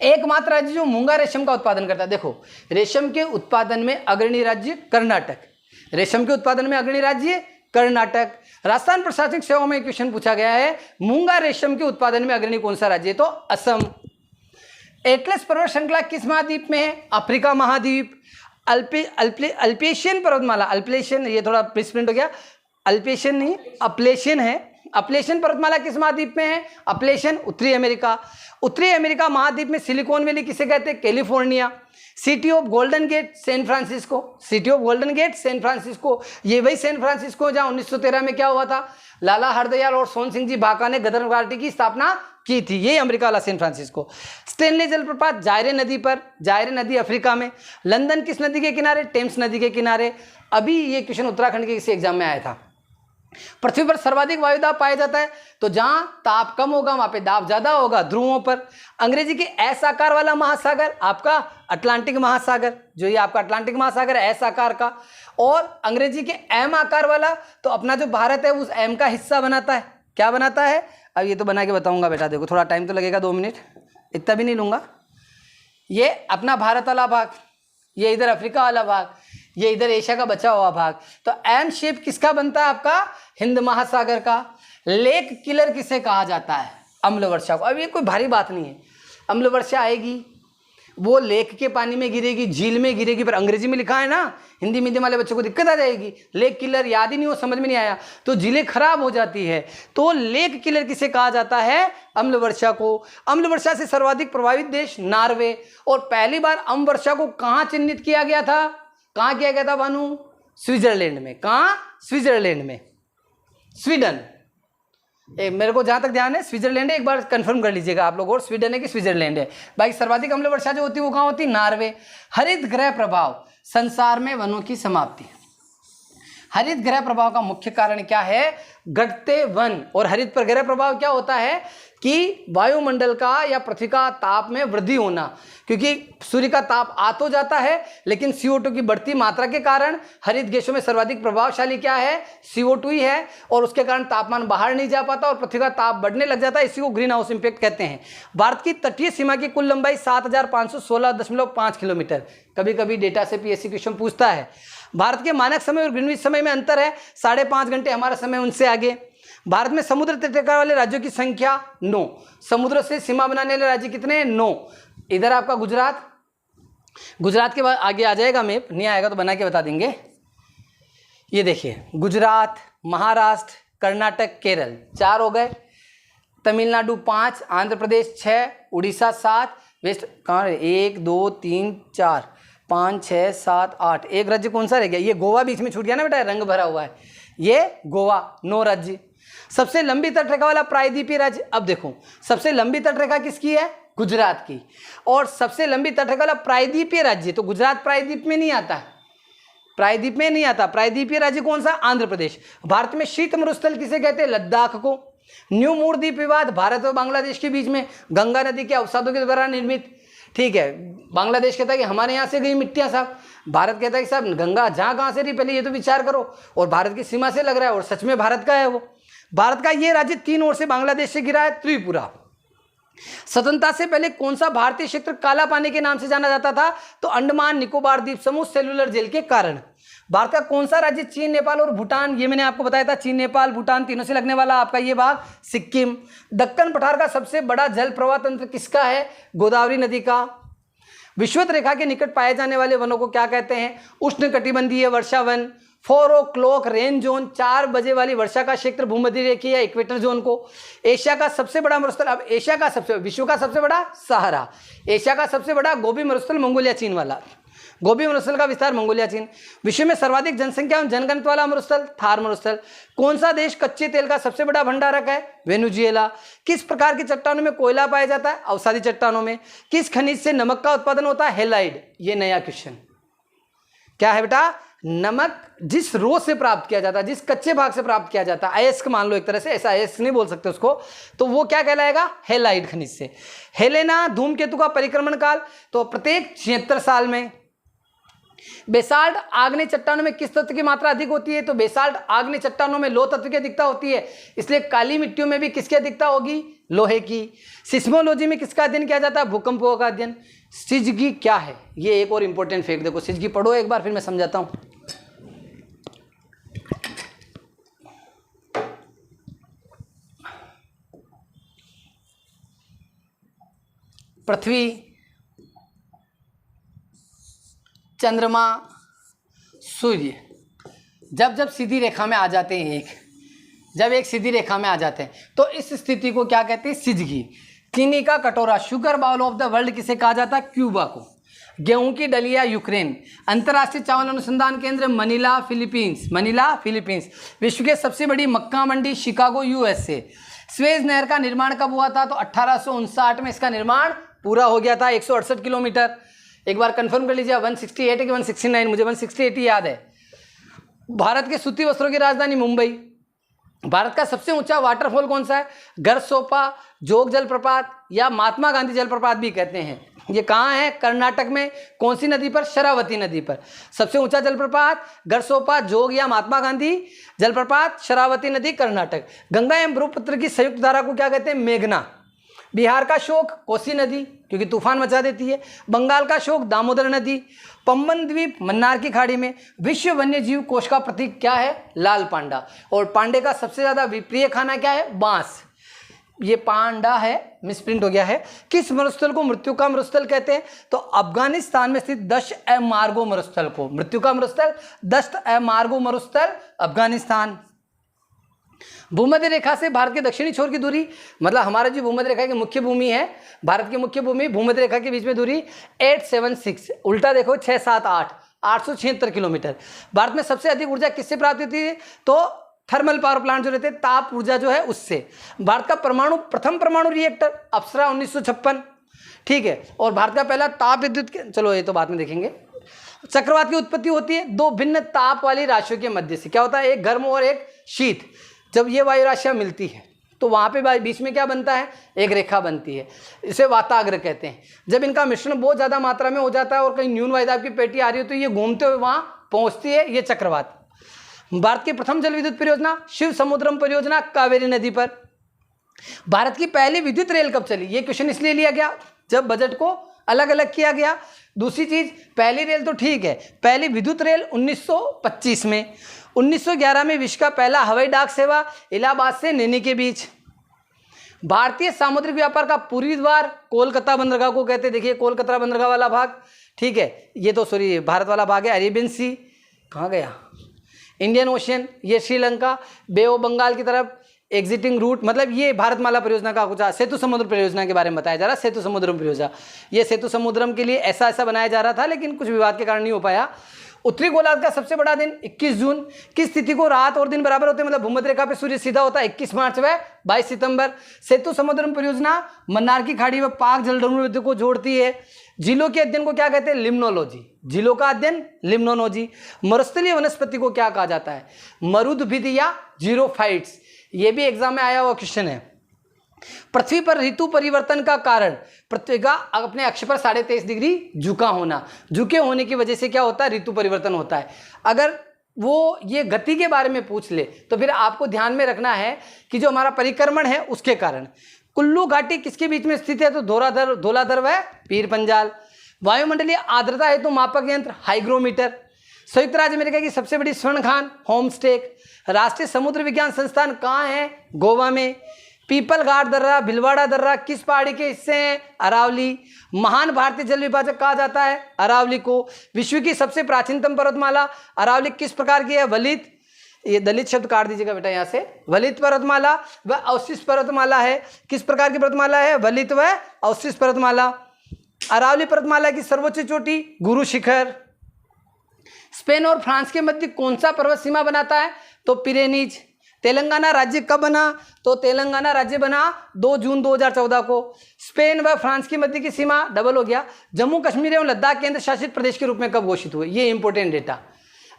Speaker 1: एकमात्र राज्य जो मूंगा रेशम का उत्पादन करता है। देखो रेशम के उत्पादन में अग्रणी राज्य कर्नाटक, रेशम के उत्पादन में अग्रणी राज्य कर्नाटक। राजस्थान प्रशासनिक सेवाओं में क्वेश्चन पूछा गया है, मूंगा रेशम के उत्पादन में अग्रणी कौन सा राज्य है? तो असम। एटलस पर्वत श्रृंखला किस महाद्वीप में है? अफ्रीका महाद्वीप। अल्पेशियन पर्वतमाला, अल्पेशियन ये थोड़ा प्रिस्प्रिंट हो गया, अल्पेशियन नहीं अपलेशियन है। अपलेशियन पर्वतमाला किस महाद्वीप में है? अपलेशियन उत्तरी अमेरिका। उत्तरी अमेरिका महाद्वीप में सिलिकॉन वैली किसे कहते हैं? California. City of golden gate San Francisco, city of golden gate San Francisco. ये वही सैन फ्रांसिस्को जहां 1913 में क्या हुआ था? लाला हरदयाल और सोन सिंह जी भाका ने गदर पार्टी की स्थापना की थी, ये अमेरिका वाला सैन फ्रांसिस्को। स्टेनली जलप्रपात जायरे नदी पर, जायरे नदी अफ्रीका में। लंदन किस नदी के किनारे? टेम्स नदी के किनारे। अभी ये क्वेश्चन उत्तराखंड के किसी एग्जाम में आया था। पृथ्वी पर सर्वाधिक वायुदाब पाया जाता है तो जहां ताप कम होगा वहां पे दाब ज्यादा होगा, ध्रुवों पर। अंग्रेजी के एस आकार वाला महासागर आपका अटलांटिक महासागर, जो ये आपका अटलांटिक महासागर है एस आकार का। और अंग्रेजी के एम आकार वाला तो अपना जो भारत है उस एम का हिस्सा बनाता है। क्या बनाता है? अब ये तो बना के बताऊंगा बेटा, देखो थोड़ा टाइम तो लगेगा, 2 मिनट, इतना भी नहीं लूंगा। ये अपना भारत वाला भाग, ये इधर अफ्रीका वाला भाग, ये इधर एशिया का बचा हुआ भाग। तो एम शेप किसका बनता है? आपका हिंद महासागर का। लेक किलर किसे कहा जाता है? अम्ल वर्षा को। अब ये कोई भारी बात नहीं है, अम्ल वर्षा आएगी वो लेक के पानी में गिरेगी, झील में गिरेगी, पर अंग्रेजी में लिखा है ना, हिंदी मीडियम वाले बच्चों को दिक्कत आ जाएगी। लेक किलर याद ही नहीं हो, समझ में नहीं आया तो झीलें खराब हो जाती है। तो लेक किलर किसे कहा जाता है? अम्ल वर्षा को। अम्ल वर्षा से सर्वाधिक प्रभावित देश नार्वे। और पहली बार अम्ल वर्षा को कहाँ चिन्हित किया गया था? कहाँ किया गया था भानु? स्विट्जरलैंड में। कहाँ? स्विट्जरलैंड में, स्वीडन। मेरे को जहां तक ध्यान है स्विट्जरलैंड है, एक बार कंफर्म कर लीजिएगा आप लोग, और स्वीडन है कि स्विट्जरलैंड है। भाई सर्वाधिक अम्ल वर्षा जो होती है वो कहाँ होती है? नार्वे। हरित गृह प्रभाव, संसार में वनों की समाप्ति। हरित गृह प्रभाव का मुख्य कारण क्या है? घटते वन। और हरित पर गृह प्रभाव क्या होता है कि वायुमंडल का या पृथ्वी का ताप में वृद्धि होना, क्योंकि सूर्य का ताप आ तो जाता है लेकिन CO2 की बढ़ती मात्रा के कारण हरित गैसों में सर्वाधिक प्रभावशाली क्या है? CO2 ही है, और उसके कारण तापमान बाहर नहीं जा पाता और पृथ्वी का ताप बढ़ने लग जाता है। इसी को ग्रीन हाउस इम्पैक्ट कहते हैं। भारत की तटीय सीमा की कुल लंबाई 7516.5 किलोमीटर। कभी कभी डेटा से PSC क्वेश्चन पूछता है। भारत के मानक समय और ग्रीनविच समय में अंतर है 5.5 घंटे, हमारा समय उनसे आगे। भारत में समुद्र तट वाले राज्यों की संख्या 9। समुद्र से सीमा बनाने वाले राज्य कितने हैं? 9। इधर आपका गुजरात, गुजरात के बाद आगे आ जाएगा मैप, नहीं आएगा तो बना के बता देंगे। ये देखिए गुजरात, महाराष्ट्र, कर्नाटक, केरल 4 हो गए, तमिलनाडु 5, आंध्र प्रदेश 6, उड़ीसा 7, वेस्ट कहाँ है 1 2 3 4 5 6 7 8, एक राज्य कौन सा रह गया? ये गोवा बीच में छूट गया ना बेटा, रंग भरा हुआ है, ये गोवा। 9 राज्य। सबसे लंबी तटरेखा वाला प्रायद्वीपीय राज्य, अब देखो सबसे लंबी तटरेखा किसकी है? गुजरात की। और सबसे लंबी तटरेखा वाला प्रायद्वीपीय राज्य, तो गुजरात प्रायद्वीप में नहीं आता है, प्रायद्वीप में नहीं आता। प्रायद्वीपीय राज्य कौन सा? आंध्र प्रदेश। भारत में शीत मरुस्थल किसे कहते हैं? लद्दाख को। न्यू मूर द्वीप विवाद भारत और बांग्लादेश के बीच में गंगा नदी के अवसादों के द्वारा निर्मित। ठीक है, बांग्लादेश कहता है कि हमारे यहाँ से गई मिट्टियाँ साहब, भारत कहता है कि साहब गंगा जहाँ कहाँ से रही पहले ये तो विचार करो, और भारत की सीमा से लग रहा है, और सच में भारत का है वो। भारत का ये राज्य 3 ओर से बांग्लादेश से घिरा है, त्रिपुरा। स्वतंत्रता से पहले कौन सा भारतीय क्षेत्र काला पानी के नाम से जाना जाता था? तो अंडमान निकोबार द्वीप समूह सेलुलर जेल के कारण। भारत का कौन सा राज्य चीन, नेपाल और भूटान, ये मैंने आपको बताया था, चीन, नेपाल, भूटान तीनों से लगने वाला आपका ये भाग सिक्किम। दक्कन पठार का सबसे बड़ा जल प्रवाह तंत्र किसका है? गोदावरी नदी का। विषुवत रेखा के निकट पाए जाने वाले वनों को क्या कहते हैं? उष्णकटिबंधीय वर्षा वन। 4 o'clock रेन जोन, 4 बजे वाली वर्षा का क्षेत्र भूमध्य रेखीय या इक्वेटर जोन को। एशिया का सबसे बड़ा मरुस्थल, अब एशिया का सबसे, विश्व का सबसे बड़ा सहारा। एशिया का सबसे बड़ा गोबी मरुस्थल मंगोलिया चीन वाला, गोबी मरुस्थल का विस्तार मंगोलिया चीन। विश्व में सर्वाधिक जनसंख्या और जनघनत्व वाला मरुस्थल थार मरुस्थल। कौन सा देश कच्चे तेल का सबसे बड़ा भंडारक है? वेनेजुएला। किस प्रकार की चट्टानों में कोयला पाया जाता है? अवसादी चट्टानों में। किस खनिज से नमक का उत्पादन होता है? हेलाइड। ये नया क्वेश्चन क्या है बेटा? नमक जिस रो से प्राप्त किया जाता है, जिस कच्चे भाग से प्राप्त किया जाता है, अयस्क मान लो एक तरह से, ऐसा अयस्क नहीं बोल सकते उसको, तो वो क्या कहलाएगा? हेलाइड खनिज से। हेलेना धूमकेतु का परिक्रमण काल, तो प्रत्येक 76 साल में। बेसाल्ट आग्नेय चट्टानों में किस तत्व की मात्रा अधिक होती है? तो बेसाल्ट आग्नेय चट्टानों में लोह तत्व की अधिकता होती है, इसलिए काली मिट्टियों में भी किसकी अधिकता होगी? लोहे की। सिस्मोलॉजी में किसका अध्ययन किया जाता है? भूकंपों का अध्ययन। सिजगी क्या है? ये एक और इंपॉर्टेंट फैक्ट देखो, सिजगी पढ़ो एक बार फिर मैं समझाता हूं। पृथ्वी, चंद्रमा, सूर्य जब जब सीधी रेखा में आ जाते हैं, जब एक सीधी रेखा में आ जाते हैं, तो इस स्थिति को क्या कहते हैं? सिजगी। चीनी का कटोरा, sugar bowl of the world किसे कहा जाता है? क्यूबा को। गेहूं की डलिया, यूक्रेन। अंतर्राष्ट्रीय चावल अनुसंधान केंद्र, मनीला, फिलीपींस। Manila, Philippines. विश्व की सबसे बड़ी मक्का मंडी, शिकागो, यूएसए। स्वेज नहर का निर्माण कब हुआ था? तो 1859 में इसका निर्माण पूरा हो गया था, 168 किलोमीटर। एक बार कंफर्म कर लीजिए, 168 है कि 169? मुझे 168 ही याद है। भारत के सूती वस्त्रों की राजधानी मुंबई। भारत का सबसे ऊंचा वाटरफॉल कौन सा है? गरसोपा, जोग जलप्रपात या महात्मा गांधी जलप्रपात भी कहते हैं। ये कहाँ है? कर्नाटक में। कौन सी नदी पर? शरावती नदी पर। सबसे ऊंचा जलप्रपात गरसोपा, जोग या महात्मा गांधी जलप्रपात, शरावती नदी, कर्नाटक। गंगा एवं ब्रह्मपुत्र की संयुक्त धारा को क्या कहते हैं? मेघना। बिहार का शोक, कोसी नदी, क्योंकि तूफान मचा देती है। बंगाल का शोक, दामोदर नदी। पंबन द्वीप, मन्नार की खाड़ी में। विश्व वन्य जीव कोष का प्रतीक क्या है? लाल पांडा। और पांडे का सबसे ज्यादा प्रिय खाना क्या है? बांस। ये पांडा है, मिसप्रिंट हो गया है। किस मरुस्थल को मृत्यु का मरुस्थल कहते हैं? तो अफगानिस्तान में स्थित दश्त ए मार्गो मरुस्थल को मृत्यु का मरुस्थल, दश्त ए मार्गो मरुस्थल, अफगानिस्तान। भूमध्य रेखा से भारत के दक्षिणी छोर की दूरी, मतलब हमारा जो भूमध्य रेखा की मुख्य भूमि है, भारत की मुख्य भूमि, भूमध्य रेखा के बीच में दूरी 876, उल्टा देखो 678, 876 किलोमीटर। भारत में सबसे अधिक ऊर्जा किससे प्राप्त होती है? तो थर्मल पावर प्लांट जो रहते हैं, ताप ऊर्जा जो है उससे। भारत का प्रथम परमाणु रिएक्टर अप्सरा 1956, ठीक है। और भारत का पहला ताप विद्युत, चलो ये तो बाद में देखेंगे। चक्रवात की उत्पत्ति होती है 2 भिन्न ताप वाली राशियों के मध्य से। क्या होता है? एक गर्म और एक शीत। जब ये वायु राशियाँ मिलती है तो वहाँ पे बीच में क्या बनता है? एक रेखा बनती है, इसे वाताग्र कहते हैं। जब इनका मिश्रण बहुत ज़्यादा मात्रा में हो जाता है और कहीं न्यून वायुदाब की पेटी आ रही हो तो ये घूमते हुए वहाँ पहुँचती है, ये चक्रवात। भारत की प्रथम जल विद्युत परियोजना शिव समुद्रम परियोजना, कावेरी नदी पर। भारत की पहली विद्युत रेल कब चली? ये क्वेश्चन इसलिए लिया गया जब बजट को अलग अलग किया गया। दूसरी चीज, पहली रेल तो ठीक है, पहली विद्युत रेल 1925 में। 1911 में विश्व का पहला हवाई डाक सेवा इलाहाबाद से नैनी के बीच। भारतीय सामुद्रिक व्यापार का पूर्वी द्वार कोलकाता बंदरगाह को कहते हैं। देखिए कोलकाता बंदरगाह वाला भाग, ठीक है, ये तो सॉरी भारत वाला भाग है। अरेबियन सी कहाँ गया, इंडियन ओशियन, ये श्रीलंका, बे ऑफ बंगाल की तरफ एग्जिटिंग रूट, मतलब ये भारतमाला परियोजना का कुछ सेतु समुद्र परियोजना के बारे में बताया जा रहा है। सेतु समुद्रम परियोजना, ये सेतु समुद्रम के लिए ऐसा बनाया जा रहा था, लेकिन कुछ विवाद के कारण नहीं हो पाया। उत्तरी गोलार्ध का सबसे बड़ा दिन 21 जून की स्थिति को रात और दिन बराबर होते हैं, मतलब भूमध्य रेखा पे सूर्य सीधा होता है। 21 मार्च व 22 सितंबर। सेतु समुद्रम परियोजना मन्नार की खाड़ी व पाक जलडोल को जोड़ती है। झीलों के अध्ययन को क्या कहते हैं, लिम्नोलॉजी। झीलों का अध्ययन लिम्नोलॉजी। मरुस्थलीय वनस्पति को क्या कहा जाता है, मरुद्भिद या जीरोफाइट्स। ये भी एग्जाम में आया हुआ क्वेश्चन है। पृथ्वी पर ऋतु परिवर्तन का कारण पृथ्वी का अपने अक्ष पर 23.5 डिग्री झुका होना। झुके होने की वजह से क्या होता है, ऋतु परिवर्तन होता है। अगर वो ये गति के बारे में पूछ ले तो फिर आपको ध्यान में रखना है कि जो हमारा परिक्रमण है उसके कारण। कुल्लू घाटी किसके बीच में स्थित है, तो धौलाधर व पीर पंजाल। वायुमंडलीय आर्द्रता हेतु मापक यंत्र हाइग्रोमीटर। संयुक्त राज्य अमेरिका की सबसे बड़ी स्वर्ण खान होमस्टेक। राष्ट्रीय समुद्र विज्ञान संस्थान कहाँ है, गोवा में। पीपल घाट दर्रा, भिलवाड़ा दर्रा किस पहाड़ी के हिस्से हैं, अरावली। महान भारतीय जल विभाजक कहा जाता है अरावली को। विश्व की सबसे प्राचीनतम पर्वतमाला अरावली किस प्रकार की है, वलित। ये दलित शब्द काट दीजिएगा बेटा यहाँ से। वलित पर्वतमाला व अवशिष्ट पर्वतमाला है। किस प्रकार की पर्वतमाला है, वलित व अवशिष्ट पर्वतमाला। अरावली पर्वतमाला की सर्वोच्च चोटी गुरु शिखर। स्पेन और फ्रांस के मध्य कौन सा पर्वत सीमा बनाता है, तो पिरेनीज। तेलंगाना राज्य कब बना, तो तेलंगाना राज्य बना 2 जून 2014 को। स्पेन व फ्रांस की मध्य की सीमा डबल हो गया। जम्मू कश्मीर एवं लद्दाख केंद्र शासित प्रदेश के रूप में कब घोषित हुए, ये इंपॉर्टेंट डेटा।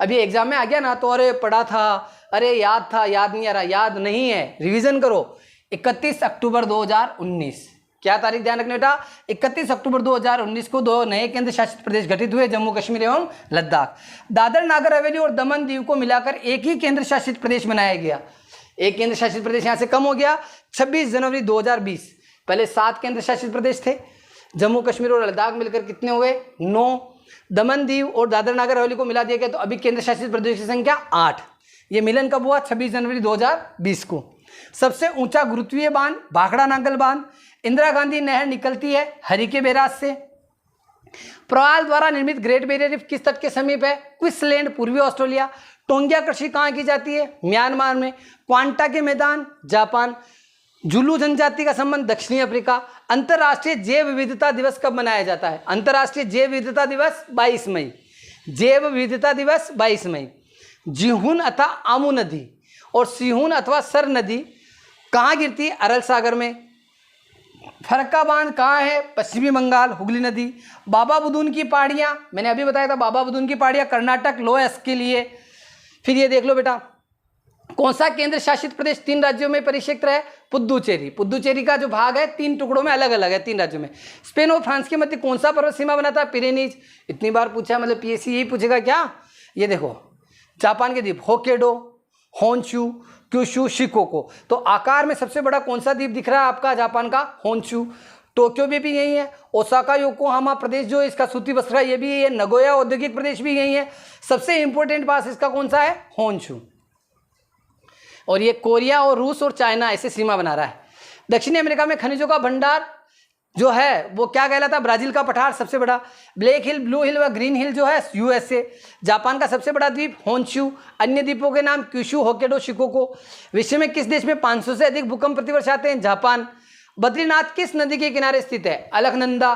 Speaker 1: अभी एग्जाम में आ गया ना, तो अरे पढ़ा था, अरे याद था, याद नहीं आ रहा, याद नहीं है, रिवीजन करो। 31 अक्टूबर 2019। क्या तारीख ध्यान रखने बेटा, 31 अक्टूबर 2019 को 2 नए केंद्र शासित प्रदेश गठित हुए, जम्मू कश्मीर एवं लद्दाख। दादर नागर हवेली और दमन दीव को मिलाकर एक ही केंद्र शासित प्रदेश बनाया गया। एक केंद्र शासित प्रदेश यहां से कम हो गया 26 जनवरी 2020। पहले 7 केंद्र शासित प्रदेश थे। जम्मू कश्मीर और लद्दाख मिलकर कितने हुए, 9। दमन दीव और दादर नागर हवेली को मिला दिया गया, तो अभी केंद्र शासित प्रदेश की संख्या 8। ये मिलन कब हुआ, 26 जनवरी 2020 को। सबसे ऊंचा गुरुत्वीय बांध भाखड़ा नांगल बांध। इंदिरा गांधी नहर निकलती है हरिके बैराज से। प्रवाल द्वारा निर्मित ग्रेट बैरियर रीफ किस तट के समीप है, क्वींसलैंड पूर्वी ऑस्ट्रेलिया। टोंगिया कृषि कहाँ की जाती है, म्यांमार में। क्वांटा के मैदान जापान। जुलू जनजाति का संबंध दक्षिणी अफ्रीका। अंतर्राष्ट्रीय जैव विविधता दिवस कब मनाया जाता है, अंतर्राष्ट्रीय जैव विविधता दिवस 22 मई। जैव विविधता दिवस 22 मई। जिहुन अथवा आमू नदी और सिहुन अथवा सर नदी कहाँ गिरती है, अरल सागर में। फरक्का बांध कहाँ है, पश्चिमी बंगाल, हुगली नदी। बाबा बुदून की पहाड़ियाँ, मैंने अभी बताया था, बाबा बुदून की पहाड़ियाँ कर्नाटक लोएस के लिए। फिर ये देख लो बेटा, कौन सा केंद्र शासित प्रदेश 3 राज्यों में परिक्षेत्र है, पुद्दुचेरी। पुद्दुचेरी का जो भाग है 3 टुकड़ों में अलग अलग है, 3 राज्यों में। स्पेन और फ्रांस के मध्य कौन सा पर्वत सीमा बनाता है, पिरेनीज। इतनी बार पूछा, मतलब पीएससी यही पूछेगा क्या। ये देखो, जापान के द्वीप होक्काइडो, होन्शू, क्यूशू, शिकोको। तो आकार में सबसे बड़ा कौन सा द्वीप दिख रहा है आपका, जापान का होन्शू। टोक्यो में भी यही है। ओसाका योकोहामा प्रदेश जो इसका सूती वस्त्र है, ये भी यही है। नगोया औद्योगिक प्रदेश भी यही है। सबसे इंपॉर्टेंट पास इसका कौन सा है, होन्शू। और ये कोरिया और रूस और चाइना ऐसे सीमा बना रहा है। दक्षिणी अमेरिका में खनिजों का भंडार जो है वो क्या कहलाता है, ब्राजील का पठार सबसे बड़ा। ब्लैक हिल, ब्लू हिल व ग्रीन हिल जो है यूएसए। जापान का सबसे बड़ा द्वीप होन्शू। अन्य द्वीपों के नाम क्यूशू, होक्काइडो, शिकोको। विश्व में किस देश में 500 से अधिक भूकंप प्रतिवर्ष आते हैं, जापान। बद्रीनाथ किस नदी के किनारे स्थित है, अलकनंदा।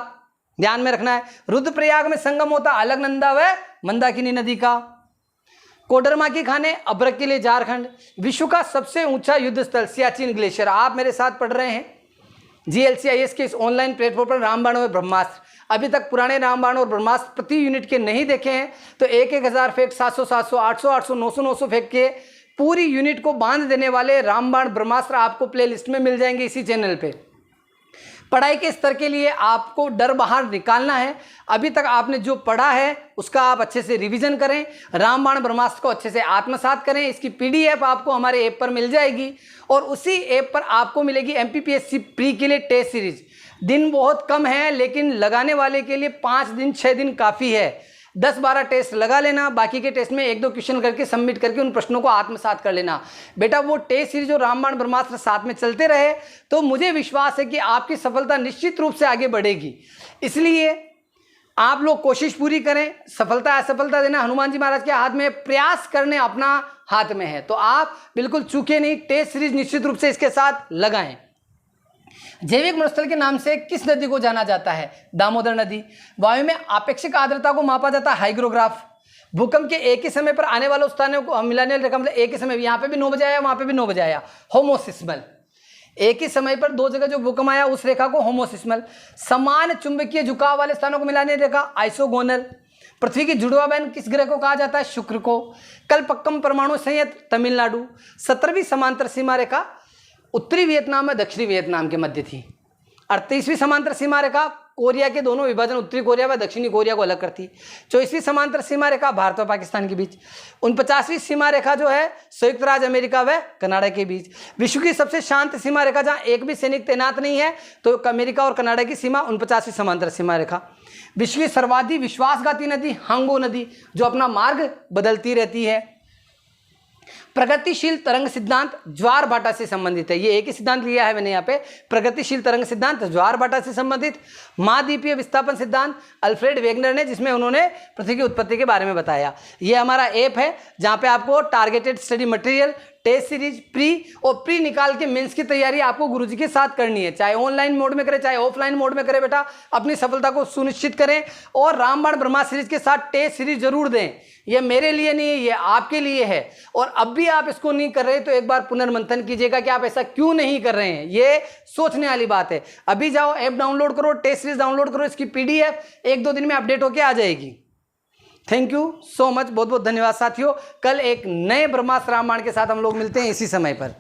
Speaker 1: ध्यान में रखना है। रुद्रप्रयाग में संगम होता अलकनंदा व मंदाकिनी नदी का। कोडरमा की खाने अभ्रक के लिए झारखंड। विश्व का सबसे ऊंचा युद्ध स्थल सियाचिन ग्लेशियर। आप मेरे साथ पढ़ रहे हैं GLCIS के इस ऑनलाइन प्लेटफॉर्म पर रामबाण और ब्रह्मास्त्र। अभी तक पुराने रामबाण और ब्रह्मास्त्र प्रति यूनिट के नहीं देखे हैं तो 1,000 फेंक, 700, 800, 800, 900 फेंक के पूरी यूनिट को बांध देने वाले रामबाण ब्रह्मास्त्र आपको प्लेलिस्ट में मिल जाएंगे इसी चैनल पे। पढ़ाई के स्तर के लिए आपको डर बाहर निकालना है। अभी तक आपने जो पढ़ा है उसका आप अच्छे से रिवीजन करें, रामबाण ब्रह्मास्त्र को अच्छे से आत्मसात करें। इसकी PDF आपको हमारे ऐप पर मिल जाएगी और उसी ऐप पर आपको मिलेगी MPPSC प्री के लिए टेस्ट सीरीज। दिन बहुत कम है, लेकिन लगाने वाले के लिए 5 दिन 6 दिन काफ़ी है। 10-12 टेस्ट लगा लेना, बाकी के टेस्ट में 1-2 क्वेश्चन करके सबमिट करके उन प्रश्नों को आत्मसात कर लेना। बेटा वो टेस्ट सीरीज और रामबाण ब्रह्मास्त्र साथ में चलते रहे तो मुझे विश्वास है कि आपकी सफलता निश्चित रूप से आगे बढ़ेगी। इसलिए आप लोग कोशिश पूरी करें। सफलता असफलता देना हनुमान जी महाराज के हाथ में, प्रयास करने अपना हाथ में है। तो आप बिल्कुल चूके नहीं, टेस्ट सीरीज निश्चित रूप से इसके साथ लगाएं। जैविक मरुस्थल के नाम से किस नदी को जाना जाता है? दामोदर नदी। वायु में आपेक्षिक आर्द्रता को मापा जाता है हाइग्रोग्राफ। भूकंप के एक ही समय पर आने वाले स्थानों को मिलाने वाली रकम, एक ही समय, यहाँ पे भी 9 बजे आया, वहां पे भी 9 बजे आया, होमोसिस्मल। एक ही समय पर 2 जगह जो भूकंप आया उस रेखा को होमोसिस्मल। समान चुंबकीय झुकाव वाले स्थानों को मिलाने वाली रेखा आइसोगोनल। पृथ्वी की जुड़वा बहन किस ग्रह को कहा जाता है? शुक्र को। कल्पक्कम परमाणु संयंत्र तमिलनाडु। 17वीं समांतर सीमा रेखा उत्तरी वियतनाम और दक्षिणी वियतनाम के मध्य थी। 38वीं समांतर सीमा रेखा कोरिया के दोनों विभाजन उत्तरी कोरिया व दक्षिणी कोरिया को अलग करती। 24वीं समांतर सीमा रेखा भारत और पाकिस्तान के बीच। 49वीं सीमा रेखा जो है संयुक्त राज्य अमेरिका व कनाडा के बीच। विश्व की सबसे शांत सीमा रेखा जहां एक भी सैनिक तैनात नहीं है तो अमेरिका और कनाडा की सीमा 49वीं समांतर सीमा रेखा। विश्व की सर्वाधिक विश्वासघाती नदी हांगो नदी, जो अपना मार्ग बदलती रहती है। प्रगतिशील तरंग सिद्धांत ज्वार भाटा से संबंधित है। ये एक ही सिद्धांत लिया है मैंने यहाँ पे, प्रगतिशील तरंग सिद्धांत ज्वार भाटा से संबंधित। महाद्वीपीय विस्थापन सिद्धांत अल्फ्रेड वेगनर ने, जिसमें उन्होंने पृथ्वी की उत्पत्ति के बारे में बताया। ये हमारा ऐप है जहाँ पे आपको targeted study material, test series, pre निकाल के मेंस की तैयारी आपको गुरुजी के साथ करनी है। चाहे ऑनलाइन मोड में करें चाहे ऑफलाइन मोड में करें, बेटा अपनी सफलता को सुनिश्चित करें। और रामबाण ब्रह्मा सीरीज के साथ टेस्ट सीरीज जरूर दें। ये मेरे लिए नहीं है, ये आपके लिए है। और अब भी आप इसको नहीं कर रहे तो एक बार पुनर्मंथन कीजिएगा कि आप ऐसा क्यों नहीं कर रहे हैं। ये सोचने वाली बात है। अभी जाओ ऐप डाउनलोड करो, टेस्ट सीरीज डाउनलोड करो, इसकी PDF 1-2 दिन में अपडेट होके आ जाएगी। थैंक यू सो मच, बहुत बहुत धन्यवाद साथियों। कल एक नए ब्रह्मास्त्र रामायण के साथ हम लोग मिलते हैं इसी समय पर।